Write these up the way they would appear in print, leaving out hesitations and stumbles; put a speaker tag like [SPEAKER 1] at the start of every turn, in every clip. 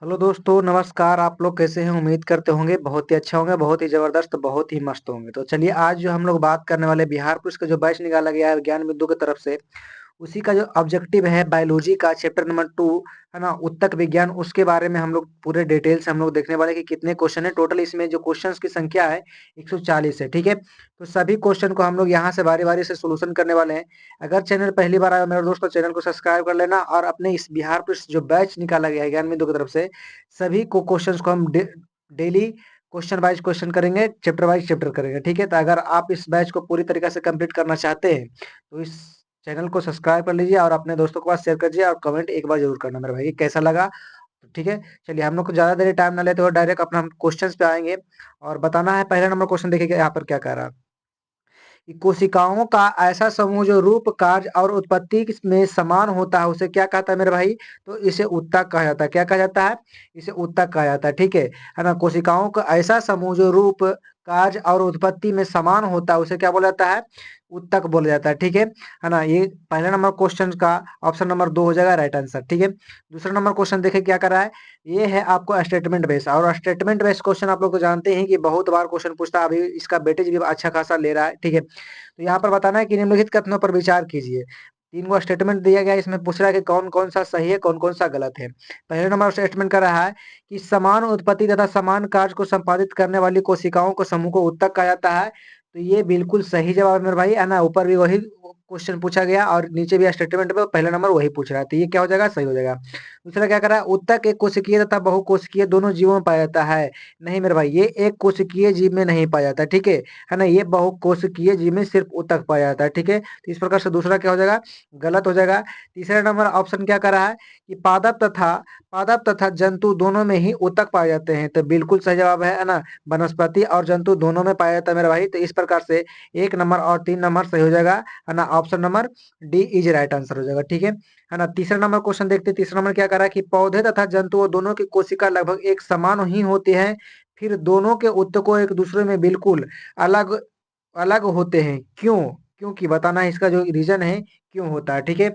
[SPEAKER 1] Hello दोस्तों, नमस्कार। आप लोग कैसे हैं? उम्मीद करते होंगे बहुत ही अच्छा होंगे, बहुत ही ज़बरदस्त, बहुत ही मस्त होंगे। तो चलिए, आज जो हम लोग बात करने वाले बिहार पुलिस का जो बैच निकाला गया है विज्ञान बिंदु की तरफ से, उसी का जो ऑब्जेक्टिव है बायोलॉजी का चैप्टर नंबर 2, है ना, उत्तक विज्ञान, उसके बारे में हम लोग पूरे डिटेल से हम लोग देखने वाले हैं कि कितने क्वेश्चन है। टोटल इसमें जो क्वेश्चंस की संख्या है 140 है, ठीक है। तो सभी क्वेश्चन को हम लोग यहाँ से बारी-बारी से सॉल्यूशन करने वाले हैं। अगर चैनल पहली बार आया हो मेरे दोस्त, तो चैनल को सब्सक्राइब कर लेना और अपने इस बिहार पुलिस जो बैच निकाला गया है ज्ञान बिंदु की तरफ से, सभी को क्वेश्चंस को हम डेली क्वेश्चन वाइज क्वेश्चन करेंगे, चैप्टर वाइज चैप्टर करेंगे, ठीक है। तो अगर आप इस बैच को पूरी तरीके से कंप्लीट करना चाहते हैं, तो इस चैनल को सब्सक्राइब कर लीजिए और अपने दोस्तों के पास शेयर कीजिए और कमेंट एक बार जरूर करना मेरे भाई, कैसा लगा। तो ठीक है, चलिए हम लोग को ज्यादा देर टाइम ना लेते हुए डायरेक्ट अपना हम क्वेश्चंस पे आएंगे और बताना है। पहला नंबर क्वेश्चन देखिए यहाँ पर क्या कह रहा है कि कोशिकाओं का ऐसा समूह जो रूप, कार्य और उत्पत्ति में समान होता है, उसे क्या कहता है मेरे भाई? तो इसे उत्तक कहा जाता है। क्या कहा जाता है? इसे उत्तक कहा जाता है, ठीक है ना। कोशिकाओं का ऐसा समूह जो रूप, कार्य और उत्पत्ति में समान होता है, उसे क्या बोला जाता है? उत्तक बोला जाता है, ठीक है ना। ये पहले नंबर क्वेश्चन का ऑप्शन नंबर 2 हो जाएगा राइट आंसर, ठीक है। दूसरा नंबर क्वेश्चन देखिए क्या कर रहा है। ये है आपको स्टेटमेंट बेस, और स्टेटमेंट बेस क्वेश्चन आप लोग तो जानते हैं कि बहुत बार क्वेश्चन पूछता है। अभी इसका वेटेज भी अच्छा खासा ले रहा है, ठीक है। तो यहाँ पर बताना है कि निम्नलिखित कथनों पर विचार कीजिए। 3 गो स्टेटमेंट दिया गया है, इसमें पूछ रहा है कि कौन-कौन सा सही है, कौन-कौन सा गलत है। पहले नंबर स्टेटमेंट कर रहा है कि समान उत्पत्ति तथा समान कार्य को संपादित करने वाली कोशिकाओं को समूह को उत्तक कहा जाता है। तो ये बिल्कुल सही जवाब है मेरे भाई, है ना। ऊपर भी वही क्वेश्चन पूछा गया और नीचे भी स्टेटमेंट में पहला नंबर वही पूछ रहा है, तो ये क्या हो जाएगा? सही हो जाएगा। दूसरा क्या कर रहा है, उत्तक एक कोशिकीय तथा बहुकोशिकीय दोनों जीवों में पाया जाता है। नहीं मेरे भाई, ये एक कोशिकीय जीव में नहीं पाया जाता, ठीक है ना। ये बहुकोशिकीय जीव में सिर्फ उत्तक पाया जाता है, ठीक है। तो इस प्रकार से दूसरा क्या हो जाएगा? गलत हो जाएगा। तीसरा नंबर ऑप्शन क्या कर रहा है कि पादप तथा जंतु दोनों में ही उत्तक पाए जाते हैं, तो बिल्कुल सही जवाब है ना। वनस्पति और जंतु दोनों में पाया जाता है मेरे भाई। तो इस प्रकार से 1 नंबर और 3 नंबर सही हो जाएगा, है ना। Option number D is right answer हो जाएगा, ठीक है ना। तीसरा नंबर क्वेश्चन देखते हैं। तीसरा नंबर क्या कर रहा है कि पौधे तथा जंतुओं दोनों की कोशिका लगभग एक समान ही होती है, फिर दोनों के उत्तकों एक दूसरे में बिल्कुल अलग अलग होते हैं, क्यों? क्योंकि बताना है इसका जो रीजन है, क्यों होता है, ठीक है।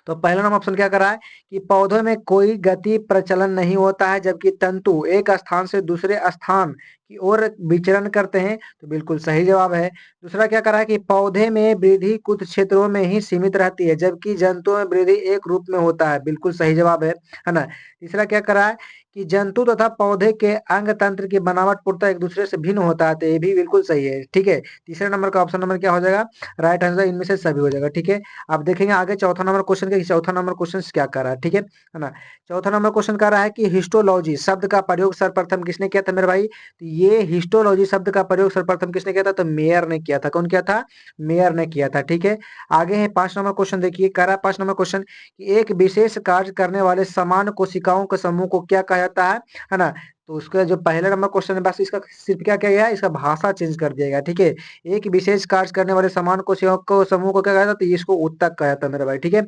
[SPEAKER 1] तो पहला नंबर ऑप्शन क्या कर रहा है कि पौधों में कोई गति प्रचलन नहीं होता है, जबकि तंतु एक स्थान से दूसरे स्थान की ओर विचरण करते हैं, तो बिल्कुल सही जवाब है। दूसरा क्या कर रहा है कि पौधे में वृद्धि कुछ क्षेत्रों में ही सीमित रहती है, जबकि जंतुओं में वृद्धि एक रूप में होता है, बिल्कुल सही जवाब है ना। तीसरा क्या कर रहा है कि जंतु तथा पौधे के अंग तंत्र की बनावट पूर्णतः एक दूसरे से भिन्न होता है, तो ये भी बिल्कुल सही है, ठीक है। तीसरे नंबर का ऑप्शन नंबर क्या हो जाएगा? राइट आंसर इनमें से सभी हो जाएगा, ठीक है। अब देखेंगे आगे चौथा नंबर क्वेश्चन के, चौथा नंबर क्वेश्चन क्या कर रहा है, ठीक है ना। चौथा नंबर क्वेश्चन कर रहा है कि हिस्टोलॉजी शब्द का प्रयोग सर्वप्रथम किसने किया था मेरे भाई? तो ये हिस्टोलॉजी शब्द का प्रयोग सर्वप्रथम किसने किया था? तो मेयर ने किया था। कौन किया था? मेयर ने किया था, ठीक है। आगे है 5 नंबर क्वेश्चन, देखिए कर रहा है 5 नंबर क्वेश्चन कि एक विशेष कार्य करने वाले समान कोशिकाओं के समूह को क्या कहा जाता है ना। तो उसका जो पहला नंबर क्वेश्चन है, बस इसका सिर्फ क्या किया गया है, इसका भाषा चेंज कर दिया गया, ठीक है। एक विशेष कार्य करने वाले समान कोशिकाओं को समूह को क्या कहा जाता है? तो इसको उत्तक कहा जाता है मेरे भाई, ठीक है।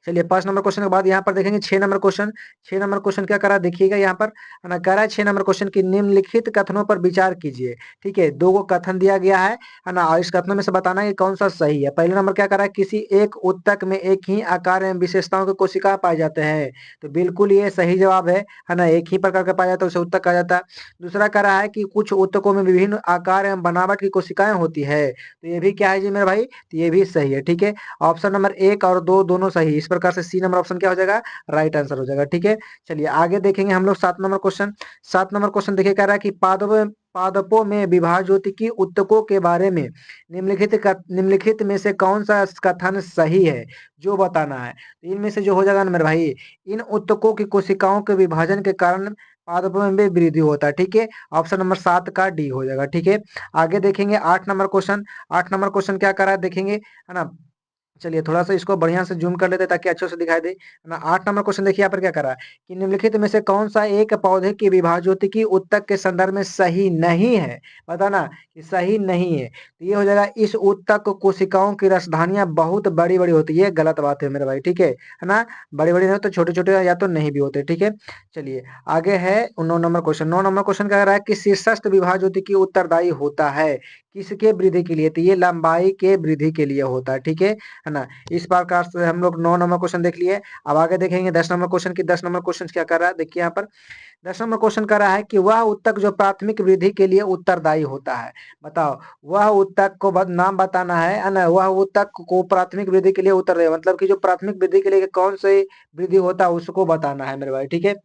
[SPEAKER 1] चलिए 5 नंबर क्वेश्चन के बाद यहाँ पर देखेंगे 6 नंबर क्वेश्चन। 6 नंबर क्वेश्चन क्या करा देखिएगा यहाँ पर, है ना। कह रहा है 6 नंबर क्वेश्चन की निम्नलिखित कथनों पर विचार कीजिए, ठीक है। 2 गो कथन दिया गया है ना, और इस कथनों में से बताना है कि कौन सा सही है। पहले नंबर क्या कह रहा है, किसी एक उत्तक में एक ही आकार एवं विशेषताओं के कोशिका पाए जाते हैं, तो बिल्कुल ये सही जवाब है ना। एक ही प्रकार का पाया जाता है उसे उत्तक कहा जाता है। दूसरा कह रहा है कि कुछ उत्तकों में विभिन्न आकार एवं बनावट की कोशिकाएं होती है, तो ये भी क्या है जी मेरे भाई? तो ये भी सही है, ठीक है। ऑप्शन नंबर 1 और 2 दोनों सही, इस प्रकार से सी नंबर ऑप्शन क्या हो जाएगा? राइट आंसर हो जाएगा, ठीक है। चलिए आगे देखेंगे हम लोग 7 नंबर क्वेश्चन। 7 नंबर क्वेश्चन देखिए कह रहा है कि पादपों में विभाज्योतिकी उत्तकों के बारे में निम्नलिखित में से कौन सा कथन सही है, जो बताना है। तो इनमें से जो हो जाएगा ना मेरे भाई, इन उत्तकों की कोशिकाओं के विभाजन के कारण पादपों में भी वृद्धि होता है, ठीक है। ऑप्शन नंबर 7 का डी हो जाएगा, ठीक है। आगे देखेंगे 8 नंबर क्वेश्चन। 8 नंबर क्वेश्चन क्या कर रहा है देखेंगे, है ना। चलिए थोड़ा-सा इसको बढ़िया से ज़ूम कर लेते हैं ताकि अच्छे से दिखाई दे, है ना। 8 नंबर क्वेश्चन देखिए यहाँ पर क्या कर रहा है कि निम्नलिखित में से कौन-सा एक पौधे की विभाज्योतिकी उत्तक के संदर्भ में सही नहीं है? बताना कि सही नहीं है। तो ये हो जाएगा, इस उत्तक कोशिकाओं की रसधानियाँ बहुत बड़ी-बड़ी होती है। ये गलत बात है मेरे भाई, ठीक है ना। बड़ी-बड़ी नहीं तो छोटे-छोटे या तो नहीं भी होते, ठीक है। चलिए आगे है 9 नंबर क्वेश्चन। 9 नंबर क्वेश्चन क्या कह रहा है कि शीर्षस्थ विभाज्योतिकी उत्तरदायी होता है, किसके वृद्धि के लिए? तो ये लंबाई के वृद्धि के लिए होता है, ठीक है ना? इस प्रकार से हम लोग 9 नंबर क्वेश्चन देख लिए। अब आगे देखेंगे 10 नंबर क्वेश्चन की। 10 नंबर क्वेश्चन क्या कर रहा है, देखिए यहाँ पर 10 नंबर क्वेश्चन कर रहा है कि वह ऊतक जो प्राथमिक वृद्धि के लिए उत्तरदायी होता है। बताओ, वह ऊतक को नाम बताना है ना? वह ऊतक को प्राथमिक वृद्धि के लिए उत्तरदायी, मतलब कि जो प्राथमिक वृद्धि के लिए कौन से वृद्धि होता है उसको बताना है मेरे भाई, ठीक है?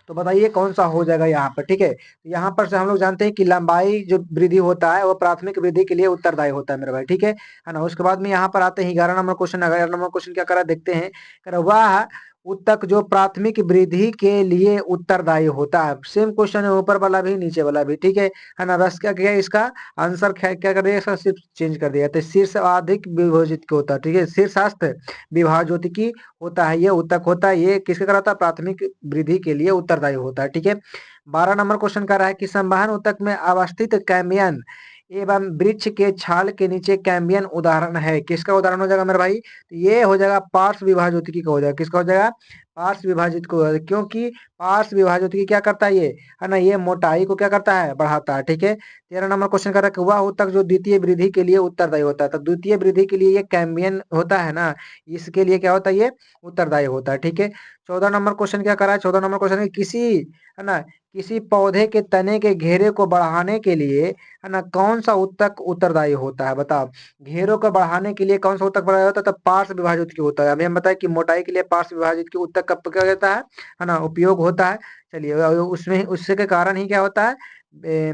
[SPEAKER 1] तो बताइए कौन सा हो जाएगा यहाँ पर, ठीक है? तो यहाँ पर से हम लोग जानते हैं कि लंबाई जो वृद्धि होता है वो प्राथमिक वृद्धि के लिए उत्तरदायी होता है मेरे भाई, ठीक है ना? उसके बाद में यहाँ पर आते हैं 11 नंबर क्वेश्चन। 11 नंबर क्वेश्चन क्या करा देखते हैं। कह रहा वह ऊतक जो प्राथमिक वृद्धि के लिए उत्तरदायी होता है। सेम क्वेश्चन है, ऊपर वाला भी नीचे वाला भी, ठीक है ना? बस क्या किया, इसका आंसर क्या कर दिया, इसका सिर्फ चेंज कर दिया। तो शीर्ष अधिक विभाजित होता है, ठीक है? शीर्षस्थ विभाज्योतिकी होता है, ये ऊतक होता है, ये किसके कराता है? प्राथमिक वृद्धि के लिए उत्तरदायी होता है, ठीक है? 12 नंबर क्वेश्चन कर रहा है कि संवहन ऊतक में अवस्थित कैम्बियन एवं वृक्ष के छाल के नीचे कैम्बियन उदाहरण है। किसका उदाहरण हो जाएगा मेरे भाई? तो ये हो जाएगा पार्श्व विभाज्योतिकी का हो जाएगा। किसका हो जाएगा? पार्श्व विभाजित को हो जाएगा, क्योंकि पार्श्व विभाज्योतिकी क्या करता है ये, है ना? ये मोटाई को क्या करता है? बढ़ाता है, ठीक है? 13 नंबर क्वेश्चन कर रहा है कि वह ऊतक जो द्वितीय वृद्धि के लिए उत्तरदायी होता है। तो द्वितीय वृद्धि के लिए ये कैम्बियन होता है ना, इसके लिए क्या होता है? ये उत्तरदायी होता है, ठीक है? 14 नंबर क्वेश्चन क्या करा है? 14 नंबर क्वेश्चन है किसी, है ना, किसी पौधे के तने के घेरे को बढ़ाने के लिए, है ना, कौन सा ऊतक उत्तरदायी होता है? बताओ, घेरों को बढ़ाने के लिए कौन सा ऊतक बढ़ाया होता है? तो पार्श्व विभाजित की होता है। अभी हम बताए कि मोटाई के लिए पार्श्व विभाजित की ऊतक का क्या होता है ना, उपयोग होता है। चलिए, उसमें उससे के कारण ही क्या होता है?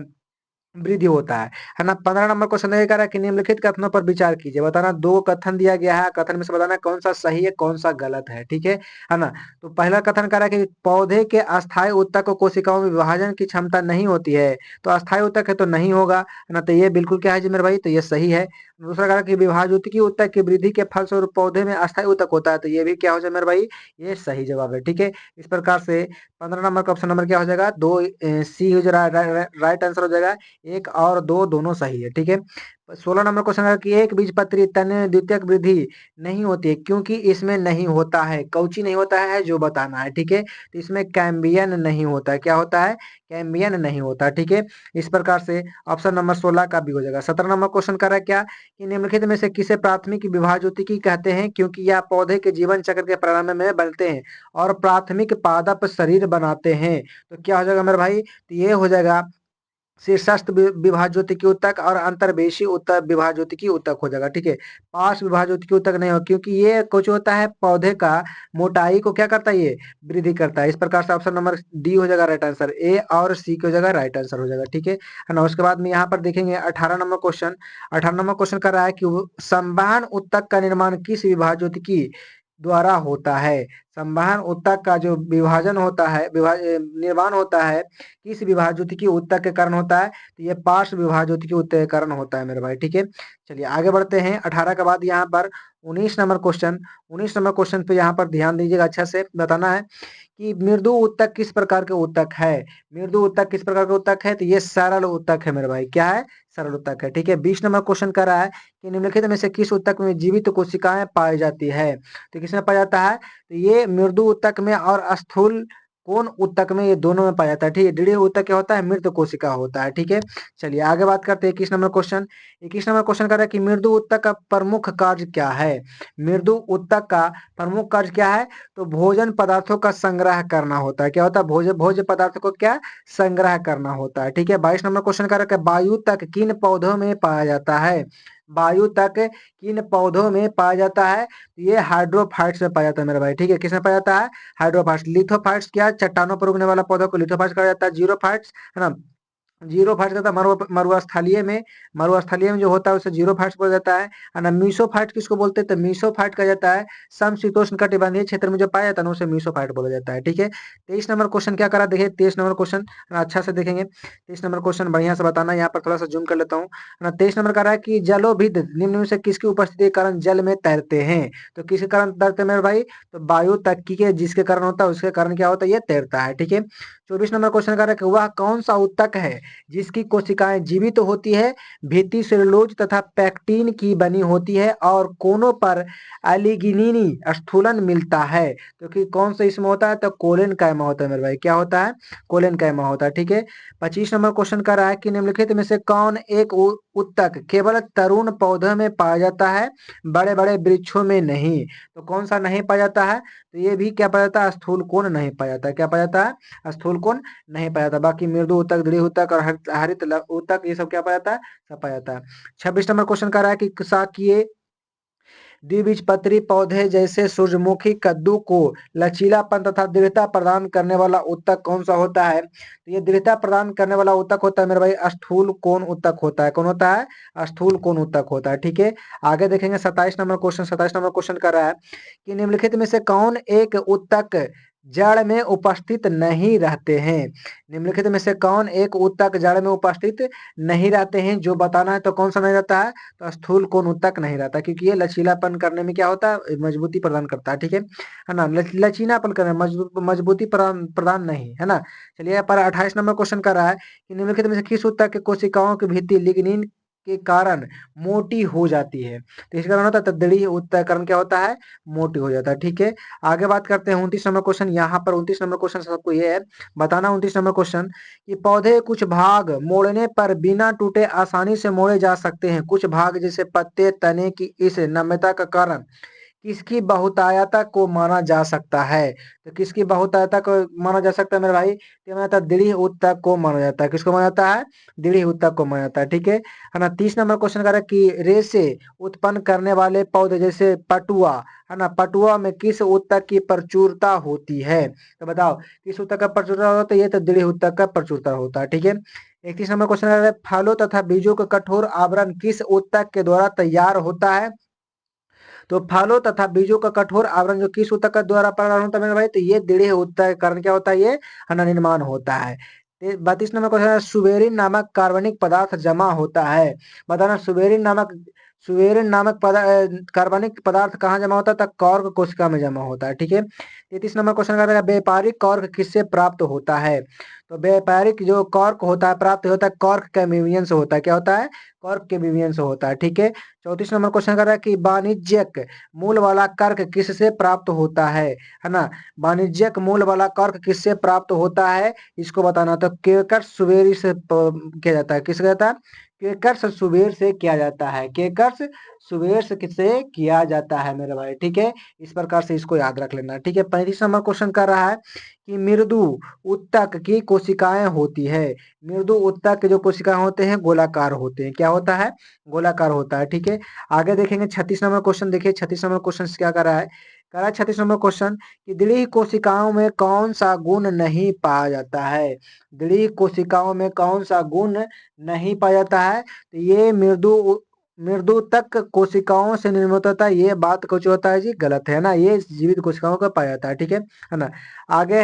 [SPEAKER 1] वृद्धि होता है ना? 15 नंबर क्वेश्चन ये कह रहा है कि निम्नलिखित कथनों पर विचार कीजिए। बताना, दो कथन दिया गया है, कथन में से बताना कौन सा सही है कौन सा गलत है, ठीक है ना? तो पहला कथन कह रहा है कि पौधे के अस्थायी ऊतक को कोशिकाओं में विभाजन की क्षमता नहीं होती है। तो अस्थायी ऊतक है तो नहीं होगा, है ना? तो ये बिल्कुल क्या है जी मेरे भाई? तो ये सही है। दूसरा कह रहा है कि विभाज्योतिकी ऊतक की वृद्धि के फलस्वरूप पौधे में अस्थायी ऊतक होता है। तो ये भी क्या हो जाए मेरे भाई? ये सही जवाब है, ठीक है? इस प्रकार से 15 नंबर का ऑप्शन नंबर क्या हो जाएगा? दो सी हो जाएगा, राइट आंसर हो जाएगा। एक और दो दोनों सही है, ठीक है? 16 नंबर क्वेश्चन है कि एक बीजपत्री तने में द्वितीयक वृद्धि नहीं होती है, क्योंकि इसमें नहीं होता है। कौची नहीं होता है जो बताना है, ठीक है? तो इसमें कैम्बियन नहीं होता है। क्या होता है? कैम्बियन नहीं होता, ठीक है? इस प्रकार से ऑप्शन नंबर 16 का भी हो जाएगा। 17 नंबर क्वेश्चन कर रहा है क्या कि निम्नलिखित में से किसे प्राथमिक विभाज्योतिकी कहते हैं? क्योंकि यह पौधे के जीवन चक्र के प्रारंभ में बनते हैं और प्राथमिक पादप शरीर बनाते हैं। तो क्या हो जाएगा मेरे भाई? तो ये हो जाएगा शीर्षस्थ विभाज्योतिकी ऊतक और अंतर्वेशी उत्तर विभाज्योतिकी ऊतक हो जाएगा, ठीक है? पार्श्व विभाज्योतिकी ऊतक नहीं हो, क्योंकि ये कुछ होता है पौधे का मोटाई को क्या करता है? ये वृद्धि करता है। इस प्रकार से ऑप्शन नंबर डी हो जाएगा राइट आंसर। ए और सी की हो जाएगा राइट आंसर हो जाएगा, ठीक है ना? उसके बाद में यहाँ पर देखेंगे 18 नंबर क्वेश्चन। 18 नंबर क्वेश्चन कर रहा है कि संवहन ऊतक का निर्माण किस विभाज्योतिकी द्वारा होता है? संवहन ऊतक का जो विभाजन होता है, निर्माण होता है, किस विभाज्योतिकी ऊतक के कारण होता है? तो ये पार्श्व विभाज्योतिकी ऊतक के कारण होता है मेरे भाई, ठीक है? चलिए आगे बढ़ते हैं। 18 के बाद यहाँ पर 19 नंबर क्वेश्चन। 19 नंबर क्वेश्चन पे यहाँ पर ध्यान दीजिएगा, अच्छा से बताना है कि मृदु ऊतक किस प्रकार के ऊतक है? मृदु ऊतक किस प्रकार का ऊतक है? तो ये सरल ऊतक है मेरे भाई। क्या है? सरल ऊतक है, ठीक है? 20 नंबर क्वेश्चन कर रहा है कि निम्नलिखित में से किस ऊतक में जीवित कोशिकाएं पाई जाती है? तो किसमें पाया जाता है? तो ये मृदु ऊतक में और स्थूल कोन ऊतक में, ये दोनों में पाया जाता है, ठीक है? दृढ़ ऊतक क्या होता है? मृत कोशिका होता है, ठीक है? चलिए आगे बात करते हैं 21 नंबर क्वेश्चन। 21 नंबर क्वेश्चन कर रहा है कि मृदु ऊतक का प्रमुख कार्य क्या है? मृदु ऊतक का प्रमुख कार्य क्या है? तो भोजन पदार्थों का संग्रह करना होता है। क्या होता है? भोज्य पदार्थों को क्या संग्रह करना होता है, ठीक है? 22 नंबर क्वेश्चन कर रहा है वायु तक किन पौधों में पाया जाता है? वायु तक किन पौधों में पाया जाता है? ये हाइड्रोफाइट्स में पाया जाता है मेरे भाई, ठीक है? किसमें पाया जाता है? हाइड्रोफाइट्स। लिथोफाइट्स क्या? चट्टानों पर उगने वाला पौधा को लिथोफाइट्स कहा जाता है। जीरोफाइट्स, है ना, जीरो फाइट कहता है मरुस्थलीय में, मरुस्थलीय में जो होता है उसे जीरो फाइट्स बोला जाता है ना? मीसोफाइट किसको बोलते हैं? तो मीसोफाइट कहा जाता है समशीतोष्ण कटिबंधीय क्षेत्र में जो पाया जाता है ना, उसे मीसोफाइट बोला जाता है, ठीक है? 23 नंबर क्वेश्चन क्या करा देखिए। 23 नंबर क्वेश्चन अच्छा से देखेंगे। 23 नंबर क्वेश्चन बढ़िया से बताना, यहाँ पर थोड़ा सा जूम कर लेता हूँ, है ना? 23 नंबर कह रहा है कि जलोभिद निम्न में से किसकी उपस्थिति के कारण जल में तैरते हैं? तो किसके कारण तैरते हैं मेरे भाई? तो वायु तक के जिसके कारण होता है उसके कारण क्या होता है? ये तैरता है, ठीक है? 24 नंबर क्वेश्चन कह रहा है कि वह कौन सा ऊतक है जिसकी कोशिकाएं जीवित तो होती है, भित्ति सेलुलोज तथा पैक्टिन की बनी होती है और कोनों पर एलिगिनिनी स्थूलन मिलता है? तो कि कौन सा इसमें होता है? तो कोलेन कायमा होता है मेरे भाई। क्या होता है? कोलेन कायमा होता है, ठीक है? 25 नंबर क्वेश्चन कर रहा है कि निम्नलिखित में से कौन एक उत्तक केवल तरुण पौधों में पाया जाता है, बड़े बड़े वृक्षों में नहीं। तो कौन सा नहीं पाया जाता है? तो ये भी क्या पाया जाता है? स्थूल कोण नहीं पाया जाता है। क्या पाया जाता है? स्थूल कोण नहीं पाया जाता। बाकी मृदु उत्तक, दृढ़ उत्तक और हरित उत्तक ये सब क्या पाया जाता है? सब पाया जाता है। 26 नंबर क्वेश्चन कर रहा है कि शाकीय द्विबीजपत्री पौधे जैसे सूरजमुखी कद्दू को लचीलापन तथा दृढ़ता प्रदान करने वाला उत्तक कौन सा होता है? तो ये दृढ़ता प्रदान करने वाला उत्तक होता है मेरे भाई स्थूल कोण उत्तक होता है। कौन होता है? स्थूल कोण उत्तक होता है। ठीक है, आगे देखेंगे 27 नंबर क्वेश्चन। 27 नंबर क्वेश्चन कर रहा है कि निम्नलिखित में से कौन एक उत्तक जड़ में उपस्थित नहीं रहते हैं? निम्नलिखित में से कौन एक उत्तक जड़ में उपस्थित नहीं रहते हैं? जो बताना है तो कौन सा नहीं रहता है? तो स्थूल कोण उत्तक नहीं रहता, क्योंकि ये लचीलापन करने में क्या होता है? मजबूती प्रदान करता है। ठीक है ना? लचीलापन करने मजबूती प्रदान नहीं, है ना? चलिए यहाँ पर 28 नंबर क्वेश्चन कर रहा है कि निम्नलिखित में से किस उत्तक के कोशिकाओं की भित्ति लिग्निन के कारण मोटी हो जाती है? तो इसका कारण होता है तद्दड़ी उत्तक कारण क्या होता है? मोटी हो जाता है। ठीक है, आगे बात करते हैं 29 नंबर क्वेश्चन। यहाँ पर 29 नंबर क्वेश्चन सबको ये है बताना। 29 नंबर क्वेश्चन कि पौधे कुछ भाग मोड़ने पर बिना टूटे आसानी से मोड़े जा सकते हैं। कुछ भाग जैसे पत्ते तने की इस नम्यता का कारण किसकी बहुतायता को माना जा सकता है? तो किसकी बहुतायता को माना जा सकता है मेरे भाई? तो माना जाता है दृढ़ उत्तक को माना जाता है। किसको माना जाता है? दृढ़ उत्तक को माना जाता है। ठीक है ना? 30 नंबर क्वेश्चन कर रहा है कि रेशे उत्पन्न करने वाले पौधे जैसे पटुआ, है ना, पटुआ में किस उत्तक की प्रचुरता होती है? तो बताओ किस उत्तक का प्रचुरता होता है? ये तो दृढ़ उत्तक का प्रचुरता होता है। ठीक है, 31 नंबर क्वेश्चन है फलों तथा बीजों का कठोर आवरण किस उत्तक के द्वारा तैयार होता है? तो फलों तथा बीजों का कठोर आवरण जो किस ऊतक के द्वारा प्रदान होता है मेरे भाई? तो ये दृढ़ ऊतक के कारण क्या होता है? ये निर्माण होता है। 32 नंबर क्वेश्चन है सुबेरिन नामक कार्बनिक पदार्थ जमा होता है। बताना सुबेरिन नामक कार्बनिक पदार्थ कहाँ जमा होता है? तक कॉर्क कोशिका में जमा होता है। ठीक है, 33 नंबर क्वेश्चन का व्यापारिक कॉर्क किससे प्राप्त होता है? तो व्यापारिक जो कॉर्क होता है प्राप्त होता है कॉर्क केमिवियन से होता है। क्या होता है? कॉर्क केमिवियन से होता है। ठीक है, 34 नंबर क्वेश्चन कर रहा है कि वाणिज्यिक मूल वाला कर्क किससे प्राप्त होता है ना? वाणिज्यिक मूल वाला कर्क किससे प्राप्त होता है? इसको बताना। तो केकर सुबेरी से किया जाता है। किससे जाता है? केकर्स सुबेर से किया जाता है। केकर्स सुबेर से किससे किया जाता है मेरे भाई? ठीक है, इस प्रकार से इसको याद रख लेना। ठीक है, 35 नंबर क्वेश्चन कर रहा है कि मृदु उत्तक की कोशिकाएं होती है। मृदु उत्तक के जो कोशिकाएं होते हैं गोलाकार होते हैं। क्या होता है? गोलाकार होता है। ठीक है, आगे देखेंगे 36 नंबर क्वेश्चन। देखिए 36 नंबर क्वेश्चन क्या कर रहा है? कह रहा है 36 नंबर क्वेश्चन कि दृढ़ कोशिकाओं में कौन सा गुण नहीं पाया जाता है? दृढ़ कोशिकाओं में कौन सा गुण नहीं पाया जाता है? तो ये मृदु तक कोशिकाओं से निर्मित होता है। ये बात कुछ होता है जी गलत है ना? ये जीवित कोशिकाओं का पाया जाता है। ठीक है ना? आगे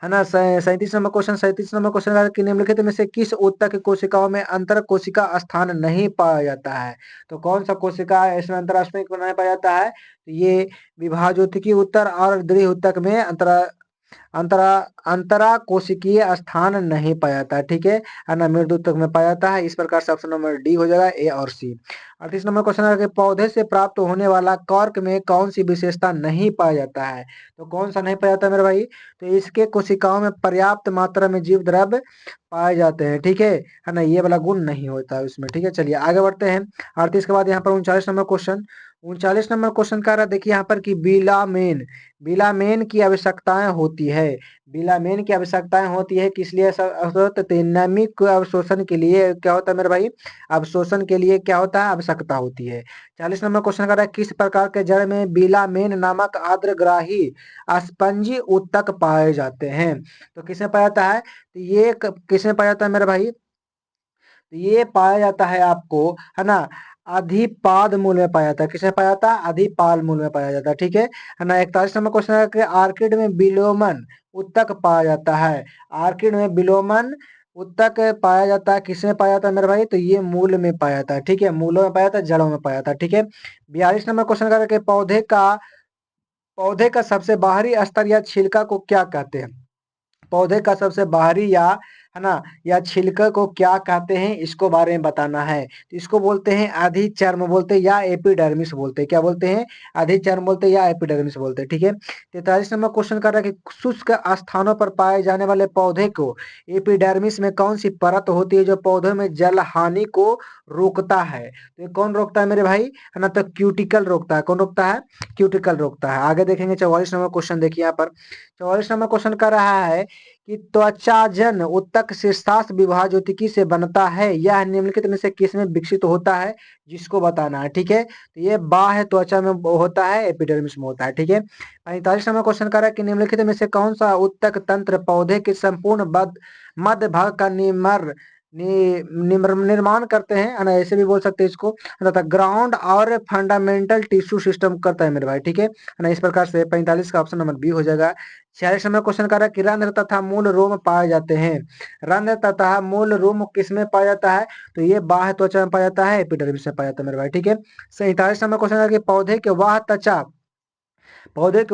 [SPEAKER 1] है ना 37 नंबर क्वेश्चन। 37 नंबर क्वेश्चन है कि निम्नलिखित में से किस ऊतक की कोशिकाओं में अंतर कोशिका स्थान नहीं पाया जाता है? तो कौन सा कोशिका है इसमें अंतराश्मिक नहीं पाया जाता है? तो ये विभाज्योतिकी उत्तर और दृढ़ ऊतक में अंतरा अंतरा कोशिकीय स्थान नहीं पाया जाता है। ठीक है ना? मृदु तक में पाया जाता है। इस प्रकार से ऑप्शन नंबर डी हो जाएगा, ए और सी। 38 नंबर क्वेश्चन है कि पौधे से प्राप्त होने वाला कॉर्क में कौन सी विशेषता नहीं पाया जाता है? तो कौन सा नहीं पाया जाता मेरे भाई? तो इसके कोशिकाओं में पर्याप्त मात्रा में जीव द्रव्य पाए जाते हैं। ठीक है ना? ये वाला गुण नहीं होता है उसमें। ठीक है, चलिए आगे बढ़ते हैं। 38 के बाद यहाँ पर 39 नंबर क्वेश्चन। 39 नंबर क्वेश्चन का रहा देखिए यहाँ पर कि बिलामेन की आवश्यकताएं होती है। बिलामेन की आवश्यकताएं होती है किस लिए? नमी को अवशोषण के लिए क्या होता है मेरे भाई? अवशोषण के लिए क्या होता है? आवश्यकता होती है। 40 नंबर क्वेश्चन का रहा है किस प्रकार के जड़ में बिलामेन नामक आर्द्रग्राही स्पंजी उत्तक पाए जाते हैं? तो किसमें पाया जाता है? तो ये किसमें पाया जाता है मेरे भाई? तो ये पाया जाता है आपको, है ना, अधिपाद मूल में पाया जाता है। किसमें पाया जाता है? अधिपाद मूल में पाया जाता है। ठीक है ना? 41 नंबर क्वेश्चन है कि आर्किड में विलोमन उत्तक पाया जाता है। आर्किड में विलोमन उत्तक पाया जाता है। किसमें पाया जाता है मेरे भाई? तो ये मूल में पाया जाता है। ठीक है, मूलों में पाया जाता है, जड़ों में पाया जाता है। ठीक है, 42 नंबर क्वेश्चन करके पौधे का सबसे बाहरी स्तर या छिलका को क्या कहते हैं? पौधे का सबसे बाहरी या है ना, या छिलके को क्या कहते हैं, इसको बारे में बताना है। तो इसको बोलते हैं अधिचर्म बोलते हैं या एपिडर्मिस बोलते हैं। क्या बोलते हैं? अधिचर्म बोलते हैं या एपिडर्मिस बोलते हैं। ठीक है। 43 नंबर क्वेश्चन कर रहा है कि शुष्क स्थानों पर पाए जाने वाले पौधे को एपिडर्मिस में कौन सी परत होती है जो पौधों में जल हानि को रोकता है? तो ये कौन रोकता है मेरे भाई? है ना, तो क्यूटिकल रोकता है। कौन रोकता है? क्यूटिकल रोकता है। आगे देखेंगे 44 नंबर क्वेश्चन। देखिए यहाँ पर 44 नंबर क्वेश्चन कर रहा है कि त्वचाजन ऊतक शीर्षास्थ विभाज्योतिकी से बनता है, यह निम्नलिखित में से किस में विकसित होता है, जिसको बताना है। ठीक है। तो ये बाह्य त्वचा में होता है, एपिडर्मिस में होता है। ठीक है। 45 नंबर क्वेश्चन कर रहा है कि निम्नलिखित में से कौन सा ऊतक तंत्र पौधे के संपूर्ण मध्य भाग का निर्माण करते हैं, है ना, ऐसे भी बोल सकते हैं इसको, है ना, ग्राउंड और फंडामेंटल टिश्यू सिस्टम करता है मेरे भाई। ठीक है ना। इस प्रकार से 45 का ऑप्शन नंबर बी हो जाएगा। 46 नंबर क्वेश्चन कर रहा है कि रंध्र तथा मूल रोम पाए जाते हैं। रंध्र तथा मूल रोम किसमें पाया जाता है? तो ये बाह्य त्वचा में पाया जाता है, एपिडर्मिस में पाया जाता है मेरे भाई। ठीक है। 47 नंबर क्वेश्चन है कि पौधे के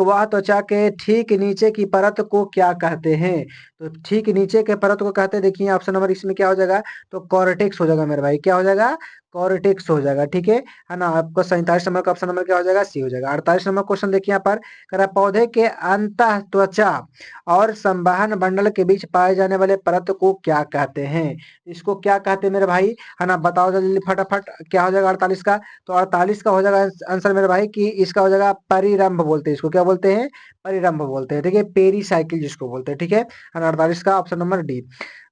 [SPEAKER 1] वह त्वचा के ठीक नीचे की परत को क्या कहते हैं? तो ठीक नीचे के परत को कहते हैं, देखिए ऑप्शन नंबर इसमें क्या हो जाएगा, तो कॉर्टेक्स हो जाएगा मेरे भाई। क्या हो जाएगा? कॉर्टेक्स हो जाएगा। ठीक है ना। आपको 47 नंबर का ऑप्शन नंबर क्या हो जाएगा? सी हो जाएगा। 48 नंबर क्वेश्चन देखिए यहाँ पर कह रहा है, पौधे के अंतः त्वचा और संवहन मंडल के बीच पाए जाने वाले परत को क्या कहते हैं? इसको क्या कहते हैं मेरे भाई? है ना, बताओ जल्दी फटाफट। क्या हो जाएगा 48 का? तो 48 का हो जाएगा आंसर मेरे भाई कि इसका हो जाएगा परिरंभ बोलते हैं इसको। क्या बोलते हैं? परिरंभ बोलते हैं। ठीक है। पेरी साइकिल जिसको बोलते हैं। ठीक है। 48 का ऑप्शन नंबर डी।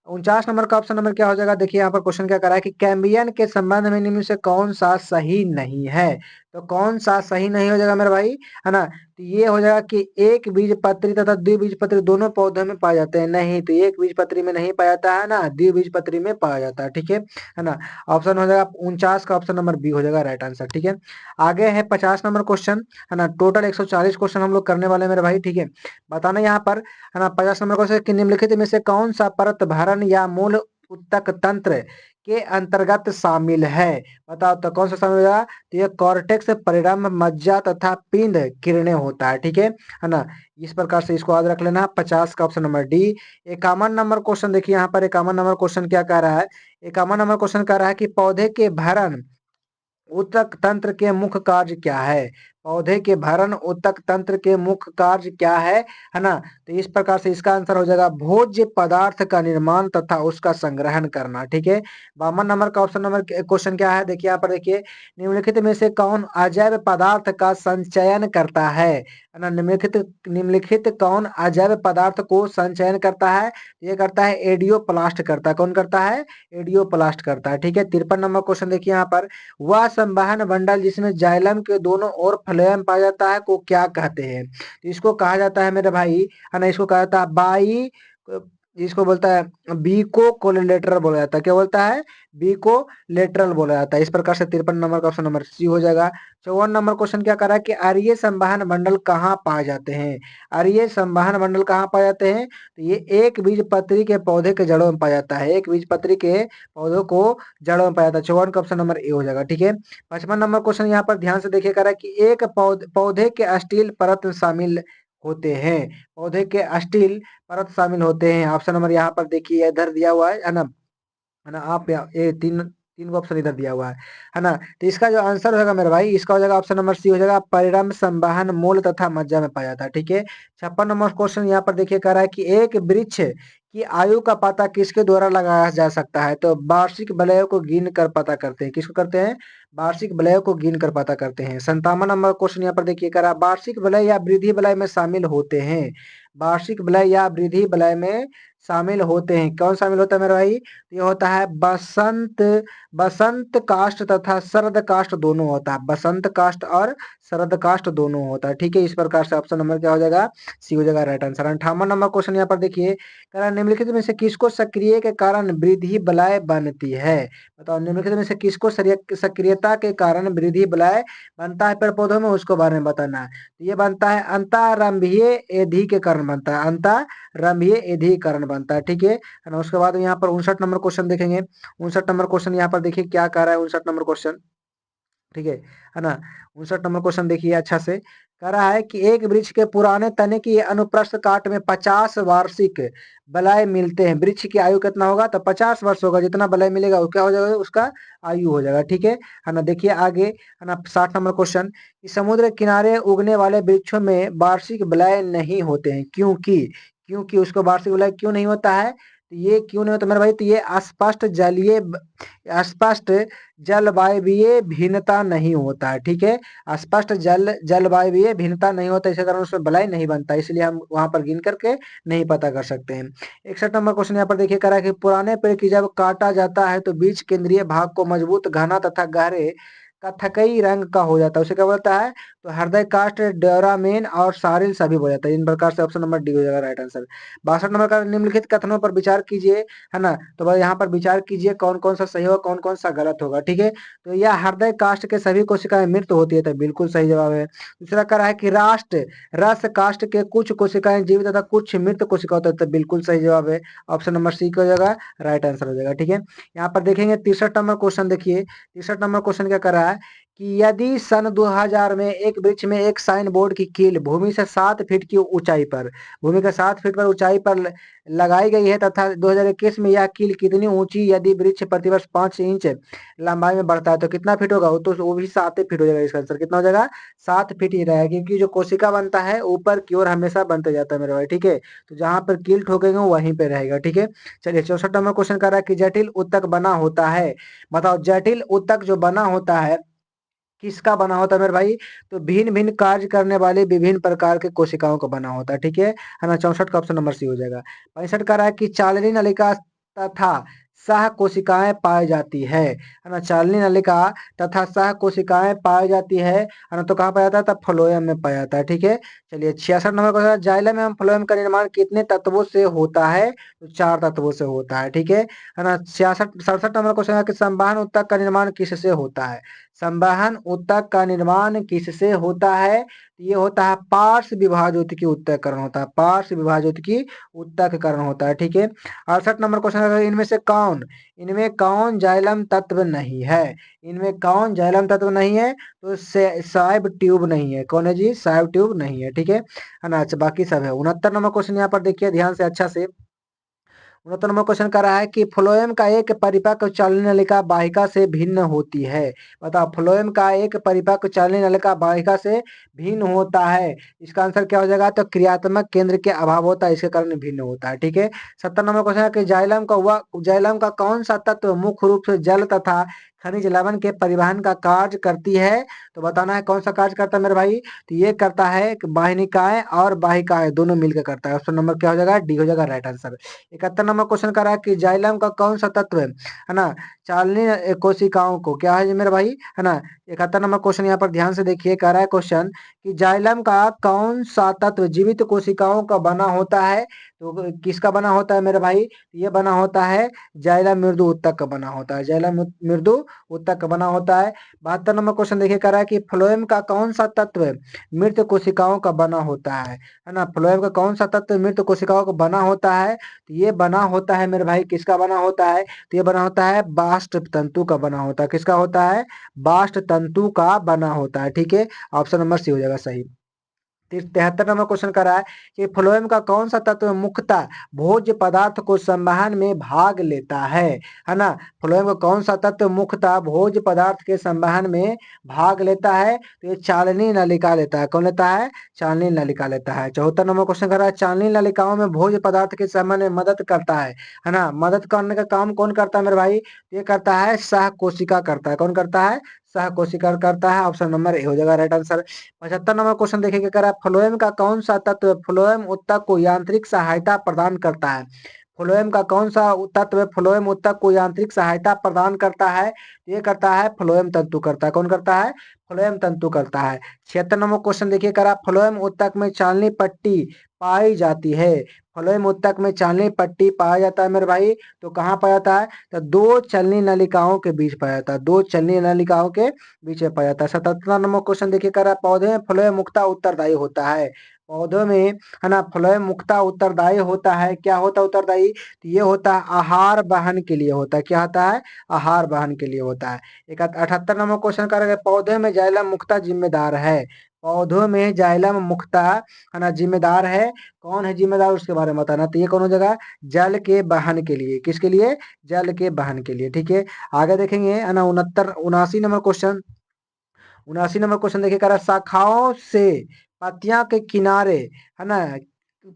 [SPEAKER 1] 49 नंबर का ऑप्शन नंबर क्या हो जाएगा? देखिए यहाँ पर क्वेश्चन क्या करा है कि कैम्बियन के संबंध में निम्न में से कौन सा सही नहीं है? तो कौन सा सही नहीं हो जाएगा मेरे भाई? है ना, तो ये हो जाएगा कि एक बीजपत्री तथा द्विबीजपत्री दोनों पौधों में पाए जाते हैं। नहीं, तो एक बीजपत्री में नहीं पाया जाता है ना, द्विबीजपत्री में पाया जाता है। ठीक है ना। ऑप्शन हो जाएगा 49 का ऑप्शन नंबर बी हो जाएगा राइट आंसर। ठीक है। आगे है 50 नंबर क्वेश्चन, है ना, टोटल 140 क्वेश्चन हम लोग करने वाले हैं मेरे भाई। ठीक है। बताना यहाँ पर, है ना, 50 नंबर क्वेश्चन कि निम्नलिखित में से कौन सा परत भरण या मूल ऊतक तंत्र के अंतर्गत शामिल है? बताओ तो कौन सा शामिल होगा? तो ये कॉर्टेक्स, परिरंभ, मज्जा तथा पिंड किरणें होता है। ठीक है ना। इस प्रकार से इसको याद रख लेना। 50 का option number D. 51 number question देखिए यहाँ पर 51 नंबर क्वेश्चन क्या कह रहा है? 51 नंबर क्वेश्चन कह रहा है कि पौधे के भरण ऊतक तंत्र के मुख्य कार्य क्या है? पौधे के भरण ऊतक तंत्र के मुख्य कार्य क्या है ना, तो इस प्रकार से इसका आंसर हो जाएगा भोज्य पदार्थ का निर्माण तथा उसका संग्रहण करना। ठीक है। 52 नंबर का ऑप्शन नंबर क्वेश्चन क्या है? देखिए यहाँ पर देखिए, निम्नलिखित में से कौन अजैव पदार्थ का संचयन करता है ना, निम्नलिखित कौन अजैव पदार्थ को संचयन करता है? ये करता है एडियोप्लास्ट करता है। कौन करता है? एडियोप्लास्ट करता है। ठीक है। 53 नंबर क्वेश्चन देखिए यहाँ पर, वह संवहन मंडल जिसमें जाइलम के दोनों ओर फ्लोएम पाया जाता है को क्या कहते हैं? तो इसको कहा जाता है मेरे भाई, है ना, इसको कहा जाता है बाई, इसको बोलता है बीको कोलेलेटरल बोला जाता है। क्या बोलता है? बीको लेटरल बोला जाता है। इस प्रकार से 53 नंबर का ऑप्शन नंबर सी हो जाएगा। 54 नंबर क्वेश्चन क्या कर रहा है कि अरीय संवहन मंडल कहाँ पाए जाते हैं? अरीय संवहन मंडल कहाँ पाए जाते हैं? तो ये एक बीजपत्री के पौधे के जड़ों में पाया जाता है। एक बीजपत्री के पौधों को जड़ों में पाया जाता है। 54 का ऑप्शन नंबर ए हो जाएगा। ठीक है। 55 नंबर क्वेश्चन यहाँ पर ध्यान से देखिए, कर रहा है कि एक पौधे के स्टील परत शामिल होते हैं। पौधे के स्टील परत शामिल होते हैं। ऑप्शन नंबर यहाँ पर देखिए इधर दिया हुआ है ना, है ना, आप ये तीन तीन ऑप्शन इधर दिया हुआ है ना, तो इसका जो आंसर होगा मेरे भाई, इसका हो जाएगा ऑप्शन नंबर सी हो जाएगा परिरंभ, संवहन, मूल तथा मज्जा में पाया जाता है। ठीक है। 56 नंबर क्वेश्चन यहाँ पर देखिए कह रहा है कि एक वृक्ष की आयु का पता किसके द्वारा लगाया जा सकता है? तो वार्षिक वलय को गिन कर पता करते हैं। किसको करते हैं? वार्षिक वलय को गिन कर पता करते हैं। 57 नंबर क्वेश्चन यहाँ पर देखिए कह रहा है वार्षिक वलय या वृद्धि वलय में शामिल होते हैं। वार्षिक वलय या वृद्धि वलय में शामिल होते हैं। कौन शामिल होता है मेरे भाई? ये होता है बसंत काष्ठ तथा शरद काष्ठ दोनों होता है। बसंत काष्ठ और शरद काष्ठ दोनों होता है। ठीक है। इस प्रकार से ऑप्शन नंबर क्या हो जाएगा? सी हो जाएगा राइट आंसर। 58 नंबर क्वेश्चन यहाँ पर देखिए, कारण निम्नलिखित में से किसको सक्रिय के कारण वृद्धि बलय बनती है? बताओ निम्नलिखित में से किसको सक्रियता के कारण वृद्धि बलय बनता है पेड़ पौधों में, उसको बारे में बताना है। तो ये बनता है अंतःरंभीय एधि के कारण बनता है। अंतःरंभीय एधि के कारण बनता है। ठीक है ना। उसके बाद यहाँ पर 59 नंबर क्वेश्चन देखेंगे। 59 नंबर क्वेश्चन यहाँ पर देखिए क्या कह रहा है 59 नंबर क्वेश्चन। ठीक है ना। 59 नंबर क्वेश्चन देखिए अच्छा से, कह रहा है कि एक वृक्ष के पुराने तने की अनुप्रस्थ काट में 50 वार्षिक बलय मिलते हैं। वृक्ष की आयु कितना होगा? तो 50 वर्ष होगा। जितना बलय मिलेगा वो क्या हो जाएगा? उसका आयु हो जाएगा। ठीक है ना। देखिए आगे है ना 60 नंबर क्वेश्चन, कि समुद्र किनारे उगने वाले वृक्षों में वार्षिक बलय नहीं होते हैं, क्योंकि क्योंकि उसको वार्षिक बलय क्यों नहीं होता है? तो ये क्यों नहीं होता मेरे भाई? तो ये अस्पष्ट जलवायवीय भिन्नता नहीं होता है। ठीक है, स्पष्ट जलवायवीय भिन्नता नहीं होता, इसी कारण उसमें बलय नहीं बनता, इसलिए हम वहां पर गिन करके नहीं पता कर सकते हैं। 61 नंबर क्वेश्चन यहाँ पर देखिए करा कि पुराने पेड़ की जब काटा जाता है तो बीच केंद्रीय भाग को मजबूत, घना तथा गहरे कथकई रंग का हो जाता है, उसे क्या बोलता है? तो हृदय काष्ठ, डोरामेन और सारिल सभी हो जाता है। इन प्रकार से ऑप्शन नंबर डी हो जाएगा राइट आंसर। 62 नंबर का, निम्नलिखित कथनों पर विचार कीजिए, है ना। तो भाई यहाँ पर विचार कीजिए कौन कौन सा सही होगा, कौन कौन सा गलत होगा। ठीक है, तो यह हृदय काष्ठ के सभी कोशिकाएं मृत होती है, तो बिल्कुल सही जवाब है। दूसरा कह रहा है कि राष्ट्र रस काष्ठ के कुछ कोशिकाएं जीवित तथा कुछ मृत कोशिका होता है, तो बिल्कुल सही जवाब है। ऑप्शन नंबर सी हो जाएगा राइट आंसर हो जाएगा। ठीक है, यहाँ पर देखेंगे 63 नंबर क्वेश्चन। देखिए 63 नंबर क्वेश्चन क्या कर रहा है कि यदि सन 2000 में एक वृक्ष में एक साइन बोर्ड की कील भूमि से 7 फीट की ऊंचाई पर, भूमि के 7 फीट पर ऊंचाई पर लगाई गई है तथा 2021 में यह कील कितनी ऊंची यदि वृक्ष प्रतिवर्ष 5 इंच लंबाई में बढ़ता है तो कितना फीट होगा? वो तो वो भी 7 फीट हो जाएगा। इसका आंसर कितना हो जाएगा? 7 फीट ही रहेगा, क्योंकि जो कोशिका बनता है ऊपर की ओर हमेशा बनते जाता है मेरे भाई। ठीक है, तो जहां पर कील ठोकेंगे वहीं पे रहेगा। ठीक है, चलिए 64 नंबर क्वेश्चन कर रहा है कि जटिल ऊतक बना होता है। बताओ, जटिल ऊतक जो बना होता है किसका बना होता है मेरे भाई? तो भिन्न भिन्न कार्य करने वाले विभिन्न प्रकार के कोशिकाओं का बना होता है। ठीक है ना। 64 का ऑप्शन नंबर सी हो जाएगा। 65 का रहा है कि चालनी नलिका तथा सह कोशिकाएं पाई जाती है ना। चालनी नलिका तथा सह कोशिकाएं पाई जाती है ना। तो कहाँ पाया जाता है? तब फ्लोएम में पाया जाता है। ठीक है, चलिए 66 नंबर क्वेश्चन, जाइलम एवं फ्लोएम का निर्माण कितने तत्वों से होता है? तो 4 तत्वों से होता है। ठीक है ना। 67 नंबर क्वेश्चन है कि संवहन ऊतक का निर्माण किससे होता है? संवहन ऊतक का निर्माण किससे होता है? ये होता है पार्श्व विभाजोत्की ऊतककरण होता है, पार्श्व विभाजोत्की ऊतककरण होता है। ठीक है, 68 नंबर क्वेश्चन है इनमें कौन जाइलम तत्व नहीं है? इनमें कौन जाइलम तत्व नहीं है? तो साइब ट्यूब नहीं है। कौन है जी? साइब ट्यूब नहीं है। ठीक है ना। अच्छा, बाकी सब है। 69 नंबर क्वेश्चन यहाँ पर देखिए ध्यान से अच्छा से। 69 नंबर क्वेश्चन कर रहा है कि फ्लोएम का एक परिपक्व चालनी नलिका वाहिका से भिन्न होती है। बताओ, फ्लोएम का एक परिपक्व चालनी नलिका वाहिका से भिन्न होता है, इसका आंसर क्या हो जाएगा? तो क्रियात्मक केंद्र के अभाव होता है, इसके कारण भिन्न होता है। ठीक है, 70 नंबर क्वेश्चन है कि जाइलम का कौन सा तत्व मुख्य रूप से जल तथा खनिज लवण के परिवहन का कार्य करती है? तो बताना है कौन सा कार्य करता है मेरे भाई? तो ये करता है कि वाहिनिकाएं और वाहिकाएं दोनों मिलकर करता है। ऑप्शन नंबर क्या हो जाएगा? डी हो जाएगा राइट आंसर। 71 नंबर क्वेश्चन कर रहा है कि जाइलम का कौन सा तत्व है ना चालनी कोशिकाओं को क्या है जी मेरे भाई? है ना। 71 नंबर क्वेश्चन यहाँ पर ध्यान से देखिए, कह रहा है क्वेश्चन कि जाइलम का कौन सा तत्व जीवित कोशिकाओं का बना होता है? तो किसका बना होता है मेरे भाई? ये बना होता है जाइलम मृदु ऊतक का बना होता है, जाइलम मृदु ऊतक का बना होता है। 72 नंबर क्वेश्चन देखिए, कह रहा है कि फ्लोएम का कौन सा तत्व मृत कोशिकाओं का बना होता है ना। फ्लोएम का कौन सा तत्व मृत कोशिकाओं का बना होता है? तो ये बना होता है मेरे भाई, किसका बना होता है? तो ये बना होता है बास्ट तंतु का बना होता है। किसका होता है? बास्ट तंतु का बना होता है। ठीक है, ऑप्शन नंबर सी हो जाएगा सही। 73 नंबर क्वेश्चन कर रहा है कि फ्लोएम का कौन सा तत्व मुख्यतः भोज्य पदार्थ को संवहन में भाग लेता है ना। फ्लोएम का कौन सा तत्व मुख्यतः भोज्य पदार्थ के संवहन में भाग लेता है? तो ये चालनी नलिका लेता है। कौन लेता है? चालनी नलिका लेता है। 74 नंबर क्वेश्चन कर रहा है चालनी नलिकाओं में भोज्य पदार्थ के संवहन में मदद करता है ना। मदद करने का काम कौन करता है मेरे भाई? ये करता है सह कोशिका करता है। कौन करता है? सह कोशिका करता है। ऑप्शन नंबर ए हो जाएगा राइट आंसर। 75 नंबर क्वेश्चन देखिए, कह रहा है फ्लोएम का कौन सा तत्व फ्लोएम ऊतक को यांत्रिक सहायता प्रदान करता है? फ्लोएम का कौन सा तत्व फ्लोएम ऊतक को यांत्रिक सहायता प्रदान करता है? ये करता है फ्लोएम तंतु करता है। कौन करता है? फ्लोएम तंतु करता है। 76 नंबर क्वेश्चन देखिए, कह रहा है फ्लोएम ऊतक में चालनी पट्टी पाई जाती है। फ्लोएम ऊतक में चालनी पट्टी पाया जाता है मेरे भाई, तो कहाँ पाया जाता है? तो दो चलनी नलिकाओं के बीच पाया जाता है, दो चलनी नलिकाओं के बीच में पाया जाता है। 77 नंबर क्वेश्चन देखिए, कह रहा है पौधे में फ्लोएम मुक्ता उत्तरदायी होता है। पौधों में है ना फ्लोएम मुक्ता उत्तरदायी होता है। क्या होता है उत्तरदायी? तो ये होता है आहार वहन के लिए होता है। क्या होता है? आहार वहन के लिए होता है। एक 78 नंबर क्वेश्चन कर रहे हैं पौधे में जाइलम मुक्ता जिम्मेदार है। पौधों में जाइलम मुख्ता है ना जिम्मेदार है। कौन है जिम्मेदार उसके बारे में बताना। तो ये कौन हो जाएगा, जल के बहन के लिए। किसके लिए, जल के बहन के लिए। ठीक है, आगे देखेंगे है ना 79 नंबर क्वेश्चन देखिए, कह रहा है शाखाओं से पत्तियां के किनारे है ना,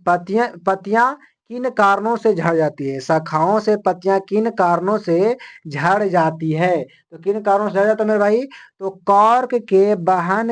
[SPEAKER 1] पत्तियां पत्तियां किन कारणों से झड़ जाती है। शाखाओं से पत्तियां किन कारणों से झड़ जाती है। तो किन कारणों से झड़ जाता है मेरे भाई, तो कॉर्क के वाहन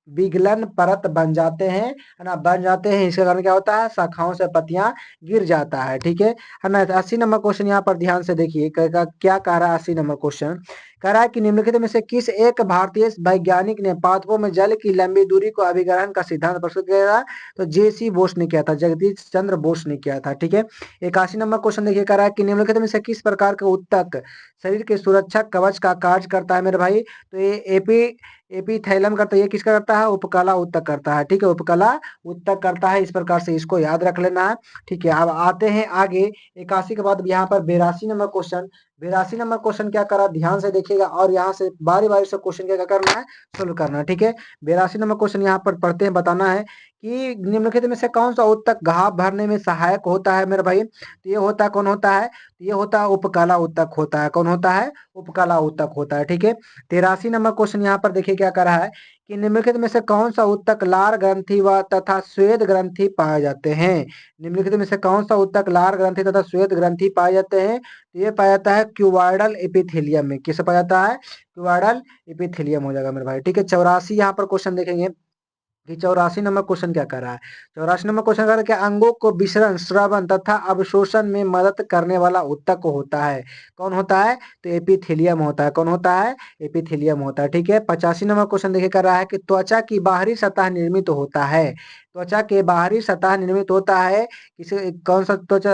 [SPEAKER 1] विगलन परत बन जाते हैं है ना, बन जाते हैं। इसके कारण क्या होता है, शाखाओं से पत्तियां गिर जाता है। ठीक है ना। 80 नंबर क्वेश्चन यहाँ पर ध्यान से देखिए, क्या कह रहा है 80 नंबर क्वेश्चन। कह रहा है कि निम्नलिखित में से किस एक भारतीय वैज्ञानिक ने पादपों में जल की लंबी दूरी को अभिग्रहण का सिद्धांत प्रस्तुत किया था। तो जेसी बोस ने किया था, जगदीश चंद्र बोस ने किया था। ठीक है, 81 नंबर क्वेश्चन देखिए, कह रहा है कि निम्नलिखित में से किस प्रकार के उत्तक शरीर के सुरक्षा कवच का कार्य करता है मेरे भाई। तो ये एपीथैलम करता है। ये किसका करता है, उपकला उत्तक करता है। ठीक है, उपकला उत्तक करता है। इस प्रकार से इसको याद रख लेना है। ठीक है, अब आते हैं आगे 81 के बाद यहाँ पर 82 नंबर क्वेश्चन। 82 नंबर क्वेश्चन क्या करा, ध्यान से देखिएगा और यहाँ से बारी बारी से क्वेश्चन क्या करना है, सोल्व करना है। ठीक है, 82 नंबर क्वेश्चन यहाँ पर पढ़ते हैं। बताना है कि निम्नलिखित में से कौन सा उत्तक घाव भरने में सहायक होता है मेरे भाई। तो ये होता है, कौन होता है, तो ये होता है उपकला उत्तक होता है। कौन होता है, उपकला उत्तक होता है। ठीक है, 83 नंबर क्वेश्चन यहाँ पर देखिए क्या करा है कि निम्नलिखित में से कौन सा उत्तक लार ग्रंथि व तथा श्वेत ग्रंथि पाए जाते हैं। निम्नलिखित में से कौन सा उत्तक लार ग्रंथि तथा श्वेत ग्रंथि पाए जाते हैं। तो ये पाया जाता है क्यूबाइडल एपिथेलियम में। किसे पाया जाता है, क्यूबाइडल एपिथेलियम हो जाएगा मेरे भाई। ठीक है, 84 यहाँ पर क्वेश्चन देखेंगे कि 84 नंबर क्वेश्चन क्या कर रहा है। 84 नंबर क्वेश्चन कर रहा है कि अंगों को विसरण, श्रवण तथा अवशोषण में मदद करने वाला उत्तक होता है। कौन होता है, तो एपिथेलियम होता है। कौन होता है, एपिथेलियम होता है। ठीक है, 85 नंबर क्वेश्चन देखिए कर रहा है कि त्वचा की बाहरी सतह निर्मित होता है। त्वचा के बाहरी सतह निर्मित होता है किस, कौन सा त्वचा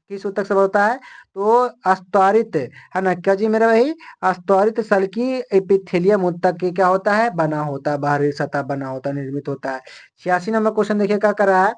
[SPEAKER 1] किस उत्तक से होता है, तो स्तरित है ना, क्या जी मेरा भाई, स्तरित सल्की एपिथेलियम उत्तक के क्या होता है, बना होता है, बाहरी सतह बना होता है, निर्मित होता है। 86 नंबर क्वेश्चन देखिए क्या कर रहा है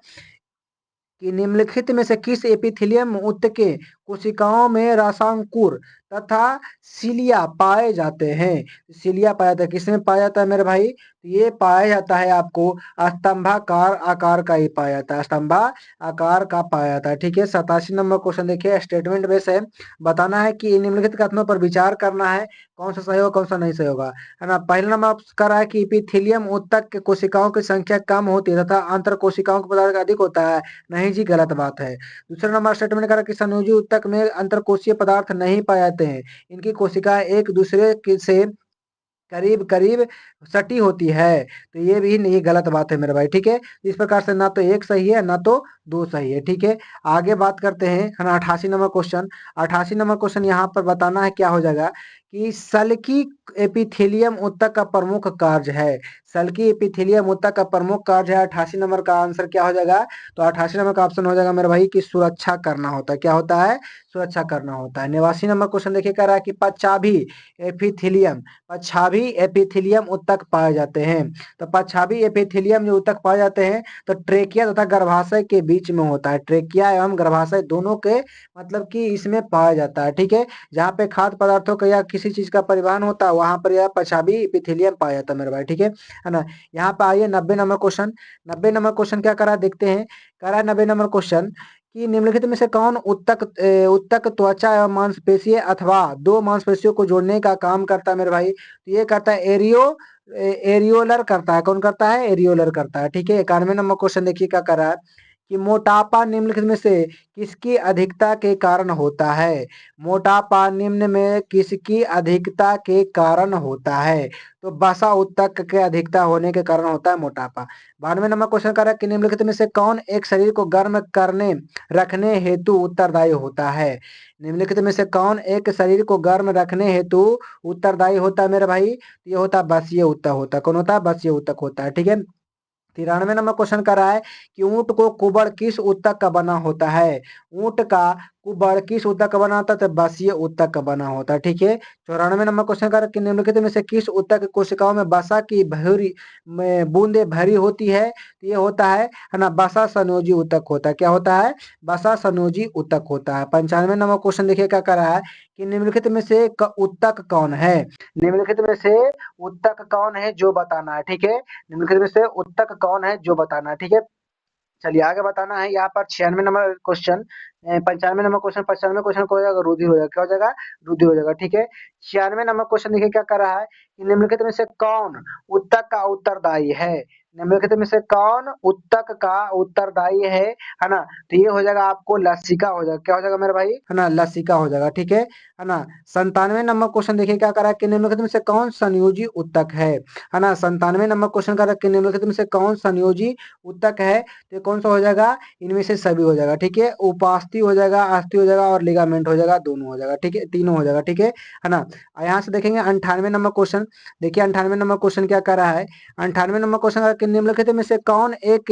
[SPEAKER 1] कि निम्नलिखित में से किस एपिथेलियम उत्तक के कोशिकाओं में रसांकुर तथा सिलिया पाए जाते हैं। सिलिया पाया जाता है, किसमें पाया जाता है मेरे भाई, ये पाया जाता है आपको स्तंभाकार आकार का ही पाया जाता है, स्तंभा आकार का पाया जाता है। ठीक है, 87 नंबर क्वेश्चन देखिए, स्टेटमेंट बेस है। बताना है कि निम्नलिखित कथनों पर विचार करना है, कौन सा सही होगा कौन सा नहीं सही होगा, है ना। पहला नंबर कर रहा है कि एपिथेलियम उत्तक के कोशिकाओं की संख्या कम होती है तथा अंतर कोशिकाओं का पदार्थ अधिक होता है। नहीं जी, गलत बात है। दूसरा नंबर स्टेटमेंट करा कि संयोजी उत्तक में अंतरकोशीय पदार्थ नहीं पाए जाते हैं। इनकी कोशिकाएं एक दूसरे से करीब करीब सटी होती है। तो ये भी नहीं, गलत बात है मेरे भाई। ठीक है, इस प्रकार से ना तो एक सही है ना तो दो सही है। ठीक है, आगे बात करते हैं, है ना 88 नंबर क्वेश्चन। 88 नंबर क्वेश्चन यहाँ पर बताना है क्या हो जाएगा कि सल्की एपिथेलियम उत्तक का प्रमुख कार्य है। सल्की एपिथेलियम उत्तक का प्रमुख कार्य है। 88 नंबर का आंसर क्या हो जाएगा, तो 88 नंबर का ऑप्शन हो जाएगा मेरे भाई की सुरक्षा करना होता है। क्या होता है, सुरक्षा करना होता है। 89 नंबर क्वेश्चन देखिए कह रहा है कि पचाभी एपिथेलियम, पछाभी एपिथेलियम उत्तक पाए जाते हैं। तो पछाभी एपिथेलियम जो उत्तक पाए जाते हैं तो ट्रेकिया तथा गर्भाशय के बीच में होता है। ट्रेकिया एवं गर्भाशय दोनों के मतलब कि इसमें पाया जाता है। ठीक है, जहाँ पे खाद्य पदार्थों का या किसी चीज का परिवहन होता है वहां पर यह पछाभी एपिथेलियम पाया जाता है मेरे भाई। ठीक है ना। यहाँ पे आइए 90 नंबर क्वेश्चन। 90 नंबर क्वेश्चन क्या करा देखते हैं। कह रहा है 90 नंबर क्वेश्चन कि निम्नलिखित में से कौन उत्तक त्वचा एवं मांसपेशी अथवा दो मांसपेशियों को जोड़ने का काम करता है मेरे भाई। तो ये करता है एरियोलर करता है। कौन करता है, एरियोलर करता है। ठीक है, 91 नंबर क्वेश्चन देखिए क्या कर रहा है कि मोटापा निम्नलिखित में से किसकी अधिकता के कारण होता है। मोटापा निम्न में किसकी अधिकता के कारण होता है, तो वसा उत्तक के अधिकता होने के कारण होता है मोटापा। 92 नंबर क्वेश्चन कर रहा है कि निम्नलिखित में से कौन एक शरीर को गर्म करने रखने हेतु उत्तरदायी होता है। निम्नलिखित में से कौन एक शरीर को गर्म रखने हेतु उत्तरदायी होता है मेरे भाई, ये होता है बसीय उत्तक होता है। कौन होता है, बसीय उत्तक होता है। ठीक है, 93 नंबर क्वेश्चन कर रहा है कि ऊंट को कुबड़ किस उत्तक का बना होता है। ऊंट का कुबड़ किस ऊतक का बना होता है? तो बसीय ऊतक का बना होता है, ठीक है। 94 नंबर क्वेश्चन का कि निम्नलिखित में से किस ऊतक कोशिकाओं में वसा की भरी में बूंदे भरी होती है? तो ये होता है ना, वसा संयोजी ऊतक होता है। क्या होता है? वसा संयोजी ऊतक होता है। 95 नंबर क्वेश्चन देखिए क्या कर रहा है कि निम्नलिखित में से ऊतक कौन है? निम्नलिखित में से ऊतक कौन है जो बताना है, ठीक है। निम्नलिखित में से ऊतक कौन है जो बताना है, ठीक है। चलिए आगे बताना है यहाँ पर 96 number question, 95 number question, 95 question को हो जाएगा रुधिर हो जाएगा। क्या हो जाएगा? रुधिर हो जाएगा, ठीक है। 96 नंबर क्वेश्चन देखिए क्या कर रहा है कि निम्नलिखित में से कौन ऊतक का उत्तरदायी है? निम्नलिखित में से कौन ऊतक का उत्तरदायी है ना? तो ये हो जाएगा आपको लसिका हो जाएगा। क्या हो जाएगा मेरे भाई? है ना, लसिका हो जाएगा, ठीक है ना। 97 नंबर क्वेश्चन देखिए क्या कर रहा है कि निम्नलिखित में से कौन संयोजी ऊतक है ना। 97 नंबर क्वेश्चन कर रहा है कि निम्नलिखित में से कौन संयोजी ऊतक है? तो कौन सा हो जाएगा? इनमें से सभी हो जाएगा, ठीक है। उपास्थि हो जाएगा, अस्थि हो जाएगा और लिगामेंट हो जाएगा, दोनों हो जाएगा, ठीक है, तीनों हो जाएगा, ठीक है ना। यहाँ से देखेंगे 98 नंबर क्वेश्चन। देखिए 98 नंबर क्वेश्चन क्या कर रहा है? 98 नंबर क्वेश्चन कि निम्नलिखित में से कौन एक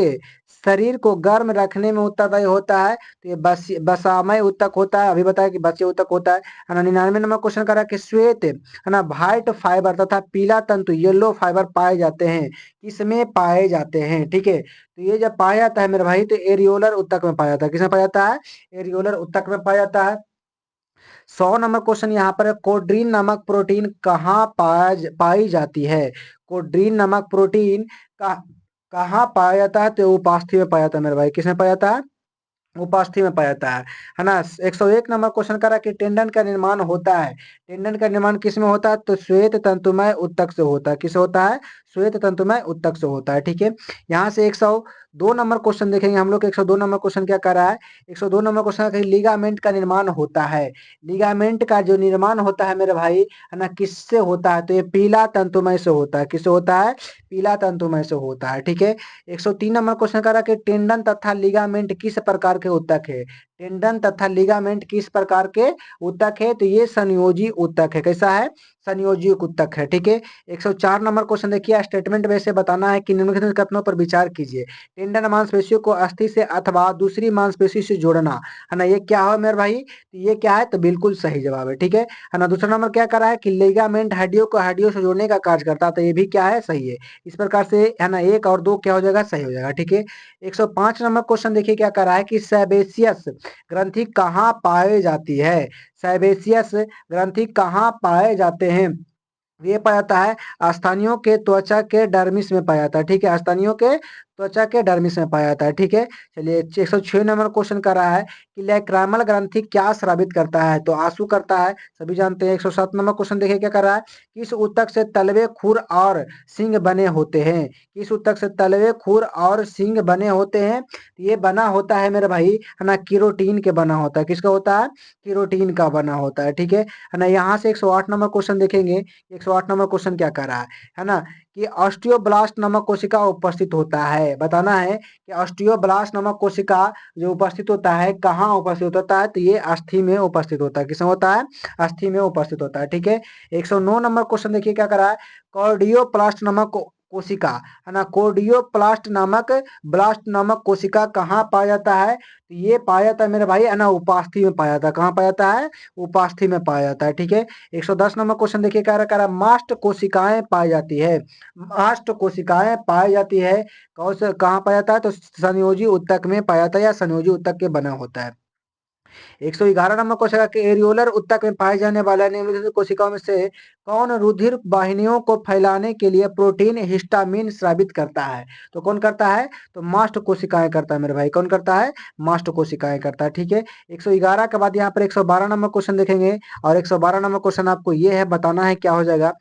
[SPEAKER 1] शरीर को गर्म रखने में उत्तरदायी होता है? तो ये बसामय ऊतक होता है, अभी बताया कि बसीय ऊतक होता है ना। 99 नंबर क्वेश्चन कर रहा है कि श्वेत है ना, व्हाइट फाइबर तथा पीला तंतु येलो फाइबर पाए जाते हैं, किसमें पाए जाते हैं, ठीक है। तो ये जब पाया जाता है मेरे भाई तो एरियोलर ऊतक में पाया जाता है। किसमें पाया जाता है? एरियोलर ऊतक में पाया जाता है। 100 नंबर क्वेश्चन यहाँ पर है, कोड्रीन नामक प्रोटीन कहाँ पाई जाती है? कोड्रीन नामक प्रोटीन कहाँ पाया जाता है? तो उपास्थि में पाया जाता है मेरे भाई। किसमें पाया जाता है? उपास्थि में पाया जाता है ना। 101 नंबर क्वेश्चन करा कि टेंडन का निर्माण होता है। टेंडन का निर्माण किस में होता है? तो श्वेत तंतुमय ऊतक से होता है। किस होता है? श्वेत तंतुमय ऊतक से होता है, ठीक है। यहाँ से 102 नंबर क्वेश्चन देखेंगे हम लोग। 102 नंबर क्वेश्चन क्या कर रहा है? 102 नंबर क्वेश्चन है लिगामेंट का निर्माण होता है। लिगामेंट का जो निर्माण होता है मेरे भाई है ना, किससे होता है? तो ये पीला तंतुमय से होता है। किससे होता है? पीला तंतुमय से होता है, ठीक है। 103 नंबर क्वेश्चन करा कि टेंडन तथा लिगामेंट किस प्रकार के ऊतक है? टेंडन तथा लिगामेंट किस प्रकार के ऊतक है? तो ये संयोजी ऊतक है। कैसा है? संयोजी ऊतक है, ठीक है। 104 नंबर क्वेश्चन देखिए, स्टेटमेंट में से बताना है कि निम्नलिखित कथनों पर विचार कीजिए। टेंडन मांसपेशियों को अस्थि से अथवा दूसरी मांसपेशी से जोड़ना, है ना, ये क्या है मेरे भाई? ये क्या है? तो बिल्कुल सही जवाब है, ठीक है ना। दूसरा नंबर क्या करा है कि लिगामेंट हड्डियों को हड्डियों से जोड़ने का कार्य करता है, तो ये भी क्या है? सही है। इस प्रकार से है ना, 1 और 2 क्या हो जाएगा? सही हो जाएगा, ठीक है। 105 नंबर क्वेश्चन देखिए क्या कर रहा है कि सेबेसियस ग्रंथि कहाँ पाए जाती है? सेबेसियस ग्रंथि कहाँ पाए जाते हैं? ये पाया जाता है स्थानियों के त्वचा के डर्मिस में पाया जाता है, ठीक है। स्थानियों के त्वचा के डर्मिस में पाया जाता है, ठीक है। चलिए 106 नंबर क्वेश्चन कर रहा है कि लेक्रामल ग्रंथि क्या स्रावित करता है? तो आंसू करता है, सभी जानते हैं। 107 नंबर क्वेश्चन देखिए क्या कर रहा है, किस ऊतक से तलवे खुर और सिंग बने होते हैं? किस ऊतक से तलवे खुर और सिंग बने होते हैं? ये बना होता है मेरे भाई है ना, केरोटीन के बना होता है। किसका होता है? केरोटीन का बना होता है, ठीक है ना। यहाँ से 108 नंबर क्वेश्चन देखेंगे। 108 नंबर क्वेश्चन क्या कर रहा है ना, कि ऑस्टियोब्लास्ट नामक कोशिका उपस्थित होता है। बताना है कि ऑस्टियोब्लास्ट नामक कोशिका जो उपस्थित होता है कहाँ उपस्थित होता है? तो ये अस्थि में उपस्थित होता है। किसमें होता है? अस्थि में उपस्थित होता है, ठीक है। 109 नंबर क्वेश्चन देखिए क्या कर रहा है, कॉर्डियोप्लास्ट नामक कोशिका है ना, कोर्डियोप्लास्ट नामक ब्लास्ट नामक कोशिका कहाँ पाया जाता है? तो ये पाया जाता है मेरे भाई है ना, उपास्थि में पाया जाता है। कहाँ पाया जाता है? उपास्थि में पाया जाता है, ठीक है। 110 नंबर क्वेश्चन देखिए क्या रहा है, मास्ट कोशिकाएं पाई जाती है। मास्ट कोशिकाएं पाई जाती है कौन से कहाँ पाया जाता है? तो संयोजी ऊतक में पाया जाता है या संयोजी ऊतक के बना होता है। 111 नंबर कोशिका के एरियोलर ऊतक में पाए जाने वाला निम्नलिखित कोशिकाओं में से कौन रुधिर वाहिनियों को फैलाने के लिए प्रोटीन हिस्टामिन स्रावित करता है? तो कौन करता है? तो मास्ट कोशिकाएं करता है मेरे भाई। कौन करता है? मास्ट कोशिकाएं करता है, ठीक है। 111 के बाद यहाँ पर 112 नंबर क्वेश्चन देखेंगे और 112 नंबर क्वेश्चन आपको ये है बताना है क्या हो जाएगा।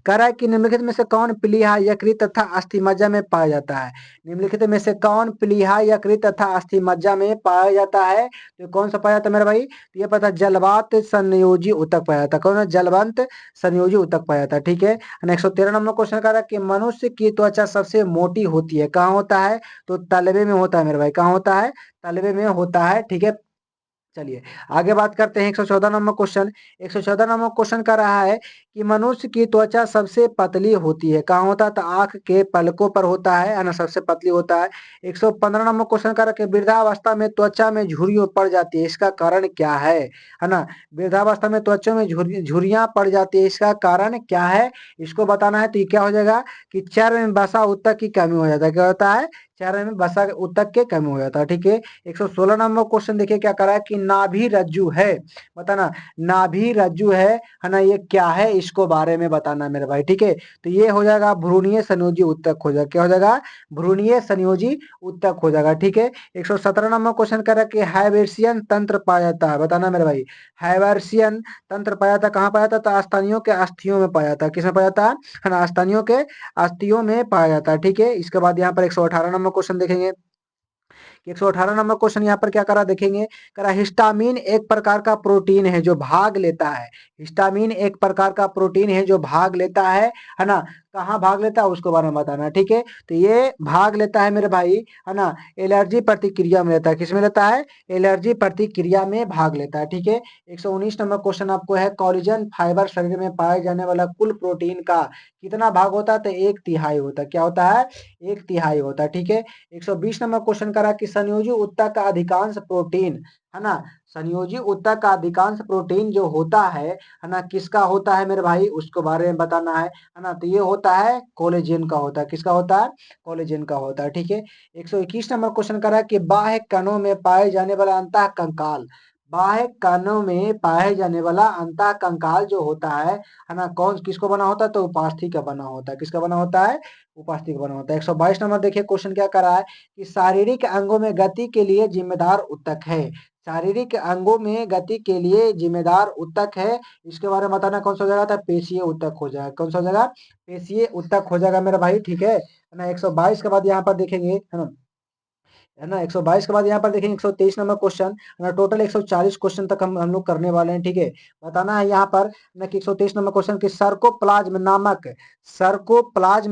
[SPEAKER 1] कह रहा है कि निम्नलिखित में से कौन प्लीहा यकृत तथा अस्थिमज्जा में पाया जाता है? निम्नलिखित में से कौन प्लीहा यकृत तथा अस्थिमज्जा में पाया जाता है? तो कौन सा पाया जाता है मेरा भाई? तो ये पता जलवात संयोजी ऊतक पाया जाता है। कौन है? जलवंत संयोजी ऊतक पाया जाता है, ठीक है। 113 नंबर क्वेश्चन कह रहा है कि मनुष्य की त्वचा सबसे मोटी होती है, कहाँ होता है? तो तलवे में होता है मेरे भाई। कहाँ होता है? तलवे में होता है, ठीक है। चलिए आगे बात करते हैं 114 नंबर क्वेश्चन। 114 नंबर क्वेश्चन कर रहा है कि मनुष्य की त्वचा सबसे पतली होती है, कहाँ होता है? तो आंख के पलकों पर होता है ना, सबसे पतली होता है। 115 नंबर क्वेश्चन कर रहा है कि वृद्धावस्था में त्वचा में झुर्रियां पड़ जाती है, इसका कारण क्या है ना? वृद्धावस्था में त्वचा में झुर्रियां पड़ जाती है, इसका कारण क्या है? इसको बताना है। तो ये क्या हो जाएगा कि चर्म में वसा ऊतक की कमी हो जाता है। क्या होता है? चर्म में वसा ऊतक के कमी हो जाता है। ठीक है। 116 नंबर क्वेश्चन देखिए क्या करा है कि नाभि रज्जु है, बताना नाभि रज्जु है ना, ये क्या है इसको बारे में बताना मेरे भाई। ठीक है। तो ये हो जाएगा भ्रूणीय संयोजी ऊतक हो जाएगा। क्या हो जाएगा? भ्रूणीय संयोजी ऊतक हो जाएगा। ठीक है। 117 नंबर क्वेश्चन कर रहा है कि हाइबेरियन तंत्र पाया जाता है, बताना मेरे भाई। हाइबेरियन तंत्र पाया जाता कहाँ पाया जाता? तो स्तनियों के अस्थियों में पाया जाता है। किसमें पाया जाता है ना? स्तनियों के अस्थियों में पाया जाता है। ठीक है। इसके बाद यहाँ पर 118 नंबर क्वेश्चन देखेंगे। 118 नंबर क्वेश्चन यहाँ पर क्या करा देखेंगे। करा हिस्टामिन एक प्रकार का प्रोटीन है जो भाग लेता है। हिस्टामिन एक प्रकार का प्रोटीन है जो भाग लेता है ना? कहाँ भाग लेता है उसको बारे में बताना। ठीक है। तो ये भाग लेता है मेरे भाई, है ना, एलर्जी प्रतिक्रिया में लेता है। किसमें लेता है? एलर्जी प्रतिक्रिया में भाग लेता है। ठीक है। 119 नंबर क्वेश्चन आपको है कोलेजन फाइबर शरीर में पाए जाने वाला कुल प्रोटीन का कितना भाग होता है? तो 1/3 होता है। क्या होता है? 1/3 होता है। ठीक है। 120 नंबर क्वेश्चन करा कि संयोजी ऊतक का अधिकांश प्रोटीन, है ना, संयोजी ऊतक का अधिकांश प्रोटीन जो होता है ना, किसका होता है मेरे भाई? उसको बारे में बताना है ना। तो ये होता है कोलेजन का होता है। किसका होता है? कोलेजन का होता है। ठीक है। 121 नंबर क्वेश्चन करा कि बाह्य कणों में पाए जाने वाला अंतः कंकाल, बाह्य कणों में पाए जाने वाला अंतः कंकाल जो होता है ना, कौन किसको बना होता है? तो उपास्थि का बना होता है। किसका बना होता है? उपास्थि का बना होता है। 122 नंबर देखिए क्वेश्चन क्या करा है कि शारीरिक अंगों में गति के लिए जिम्मेदार ऊतक है। शारीरिक अंगों में गति के लिए जिम्मेदार ऊतक है, इसके बारे में बताना। कौन सा हो जाएगा? तो पेशीय ऊतक हो जाएगा। कौन सा हो जाएगा? पेशीय ऊतक हो जाएगा मेरा भाई। ठीक है ना। 122 के बाद यहाँ पर देखेंगे, है ना 122 के बाद यहाँ पर देखेंगे 123 नंबर क्वेश्चन, है ना, टोटल 140 क्वेश्चन तक हम लोग करने वाले हैं। ठीक है। बताना है यहाँ पर ना कि 123 नंबर क्वेश्चन की सर्कोप्लाज्म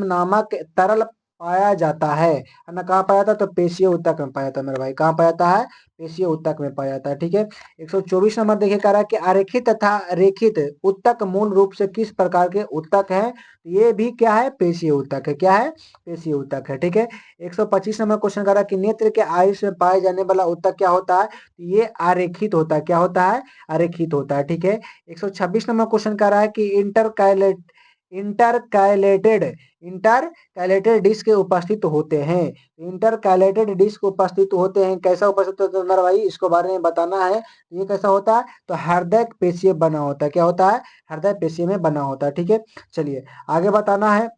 [SPEAKER 1] नामक तरल पाया जाता है ना, कहाँ पाया जाता है? तो पेशीय ऊतक में पाया जाता है मेरे भाई। कहाँ पाया जाता है? पेशीय ऊतक में पाया जाता है। ठीक है। 124 नंबर देखिए कह रहा है कि आरेखित तथा रेखित ऊतक मूल रूप से किस प्रकार के ऊतक है? ये भी क्या है? पेशीय ऊतक है। क्या है? पेशीय ऊतक है। ठीक है। 125 नंबर क्वेश्चन कर रहा है कि नेत्र के आयुष में पाए जाने वाला ऊतक क्या होता है? तो ये आरेखित होता है। क्या होता है? आरेखित होता है। ठीक है। 126 नंबर क्वेश्चन कर रहा है कि इंटरकैलेटेड इंटरकैलेटेड डिस्क उपस्थित होते हैं। इंटरकैलेटेड डिस्क उपस्थित होते हैं, कैसा उपस्थित होता है मेरा भाई? इसको बारे में बताना है। ये कैसा होता है? तो हृदय पेशीय बना होता है। क्या होता है? हृदय पेशीय में बना होता है। ठीक है। चलिए आगे बताना है।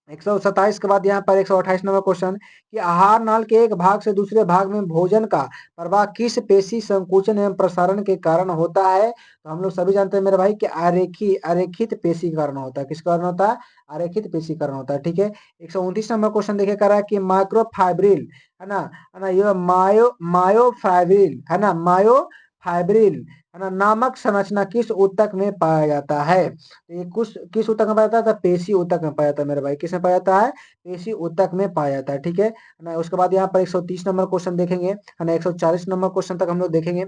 [SPEAKER 1] 127 के बाद यहाँ पर 128 नंबर क्वेश्चन कि आहार नाल के एक भाग से दूसरे भाग में भोजन का प्रवाह किस पेशी संकुचन एवं प्रसारण के कारण होता है? तो हम लोग सभी जानते हैं मेरे भाई कि आरेखित पेशी के कारण होता है। किस कारण होता है? आरेखित पेशी के कारण होता है। ठीक है। 129 नंबर क्वेश्चन देखे कर रहा है कि माइक्रोफाइब्रिल, है ना ये मायोफाइब्रिल, है ना, मायोफाइब्रिल, है ना, नामक संरचना किस ऊतक में पाया जाता है? ये किस ऊतक में पाया जाता है? तो पेशी ऊतक में पाया जाता है मेरे भाई। किस में पाया जाता है? पेशी ऊतक में पाया जाता है। ठीक है ना। उसके बाद यहाँ पर 130 नंबर क्वेश्चन देखेंगे, है ना, 140 नंबर क्वेश्चन तक हम लोग देखेंगे।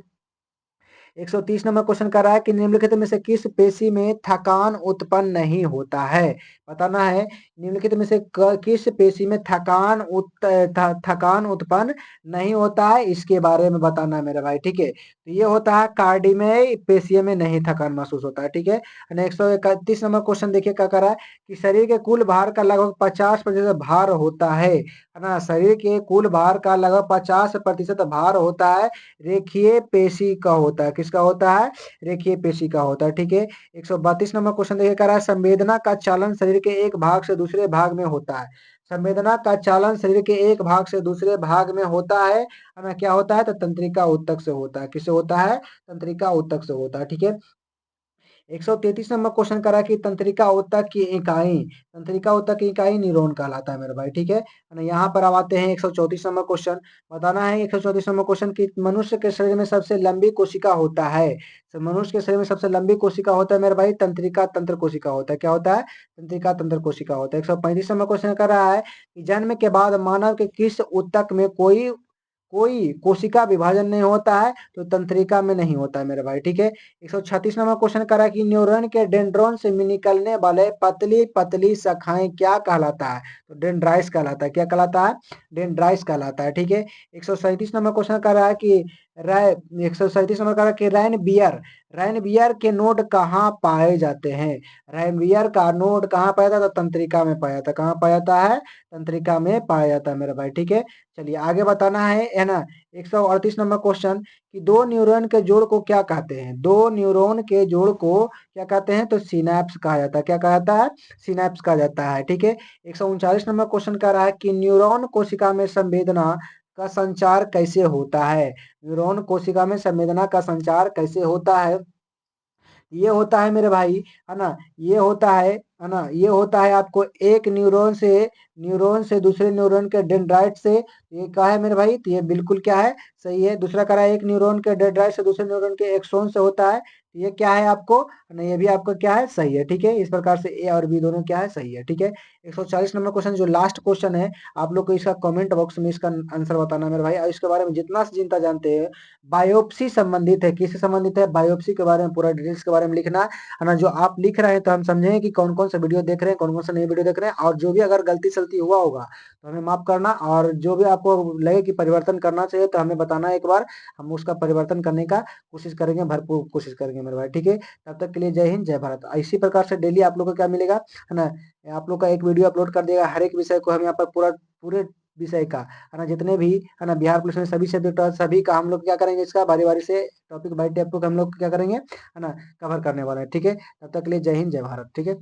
[SPEAKER 1] 130 नंबर क्वेश्चन कर रहा है कि निम्नलिखित में से किस पेशी में थकान उत्पन्न नहीं होता है? बताना है निम्नलिखित में से किस पेशी में थकान उत्पन्न नहीं होता है, इसके बारे में बताना है मेरे भाई। ठीक है। तो ये होता है कार्डियमय पेशियों में नहीं थकान महसूस होता है। ठीक है। 131 नंबर क्वेश्चन देखिए क्या कर रहा है कि शरीर के कुल भार का लगभग 50% भार होता है ना, शरीर के कुल भार का लगभग 50% भार होता है रेखीय पेशी का होता है। किसका होता है? रेखीय पेशी का होता है। ठीक है। 132 नंबर क्वेश्चन देखिए कर रहा है संवेदना का चालन शरीर के एक भाग से दूसरे भाग में होता है। संवेदना का चालन शरीर के एक भाग से दूसरे भाग में होता है ना, क्या होता है? तो तंत्रिका ऊतक से होता है। किससे होता है? तंत्रिका ऊतक से होता है। ठीक है। 133 नंबर क्वेश्चन करा कि तंत्रिका ऊतक की इकाई न्यूरॉन कहलाता है मेरे भाई। ठीक है ना। यहाँ पर अब आते हैं 134 नंबर क्वेश्चन। बताना है 134 नंबर क्वेश्चन कि मनुष्य के शरीर में सबसे लंबी कोशिका होता है। तो मनुष्य के शरीर में सबसे लंबी कोशिका होता है मेरे भाई तंत्रिका तंत्र कोशिका होता है। क्या होता है? तंत्रिका तंत्र कोशिका होता है। 135 नंबर क्वेश्चन कर रहा है कि जन्म के बाद मानव के किस ऊतक में कोई कोई कोशिका विभाजन नहीं होता है, तो तंत्रिका में नहीं होता है मेरे भाई, ठीक है। 136 नंबर क्वेश्चन करा कि न्यूरॉन के डेंड्रॉन से निकलने वाले पतली पतली शाखाएं क्या कहलाता है, तो डेंड्राइट्स कहलाता है। क्या कहलाता है? डेंड्राइट्स कहलाता है, ठीक है। 137 नंबर क्वेश्चन कर रहा है कि रै 137 नंबर का कि रैन बियर के नोड कहाँ पाए जाते हैं? रैन बियर का नोड कहाँ पाया जाता है? तंत्रिका में पाया जाता है। कहाँ पाया जाता है? तंत्रिका में पाया जाता है मेरे भाई, ठीक है। चलिए आगे बताना है ना। 138 नंबर क्वेश्चन कि दो न्यूरॉन के जोड़ को क्या कहते हैं? दो न्यूरॉन के जोड़ को क्या कहते हैं? तो सिनैप्स कहा जाता है। क्या कहा जाता है? सिनैप्स कहा जाता है, ठीक है। 139 नंबर क्वेश्चन कह रहा है कि न्यूरॉन कोशिका में संवेदना का संचार कैसे होता है? न्यूरॉन कोशिका में संवेदना का संचार कैसे होता है? ये होता है मेरे भाई, है ना, ये होता है ना, ये होता है आपको एक न्यूरॉन से दूसरे न्यूरॉन के डेंड्राइट से। ये क्या है मेरे भाई? तो ये बिल्कुल क्या है? सही है। दूसरा कह रहा है एक न्यूरॉन के डेंड्राइट से दूसरे न्यूरॉन के एक्सोन से होता है। तो ये क्या है आपको? ना ये भी आपका क्या है? सही है, ठीक है। इस प्रकार से ए और बी दोनों क्या है? सही है, ठीक है। 140 नंबर क्वेश्चन जो लास्ट क्वेश्चन है, आप लोग को इसका कमेंट बॉक्स में इसका आंसर बताना मेरे भाई, और इसके बारे में जितना से जितना जानते हैं, बायोप्सी संबंधित है, किससे संबंधित है? बायोप्सी के बारे में पूरा डिटेल्स के बारे में लिखना है ना। जो आप लिख रहे हैं तो हम समझेंगे कि कौन कौन सा वीडियो देख रहे हैं, कौन कौन सा नई वीडियो देख रहे हैं, और जो भी अगर गलती सलती हुआ होगा तो हमें माफ करना, और जो भी आपको लगे कि परिवर्तन करना चाहिए तो हमें बताना एक बार, हम उसका परिवर्तन करने का कोशिश करेंगे, भरपूर कोशिश करेंगे मेरे भाई, ठीक है। तब तक के लिए जय हिंद जय भारत। इसी प्रकार से डेली आप लोग को क्या मिलेगा, है ना, आप लोग का एक वीडियो अपलोड कर देगा, हर एक विषय को हम यहाँ पर पूरा पूरे विषय का, है ना, जितने भी, है ना, बिहार पुलिस में सभी सब्जेक्ट सभी का हम लोग क्या करेंगे, इसका बारी बारी से टॉपिक बाई टॉपिक हम लोग क्या करेंगे, है ना, कवर करने वाला है, ठीक है। तब तक के लिए जय हिंद जय भारत, ठीक है।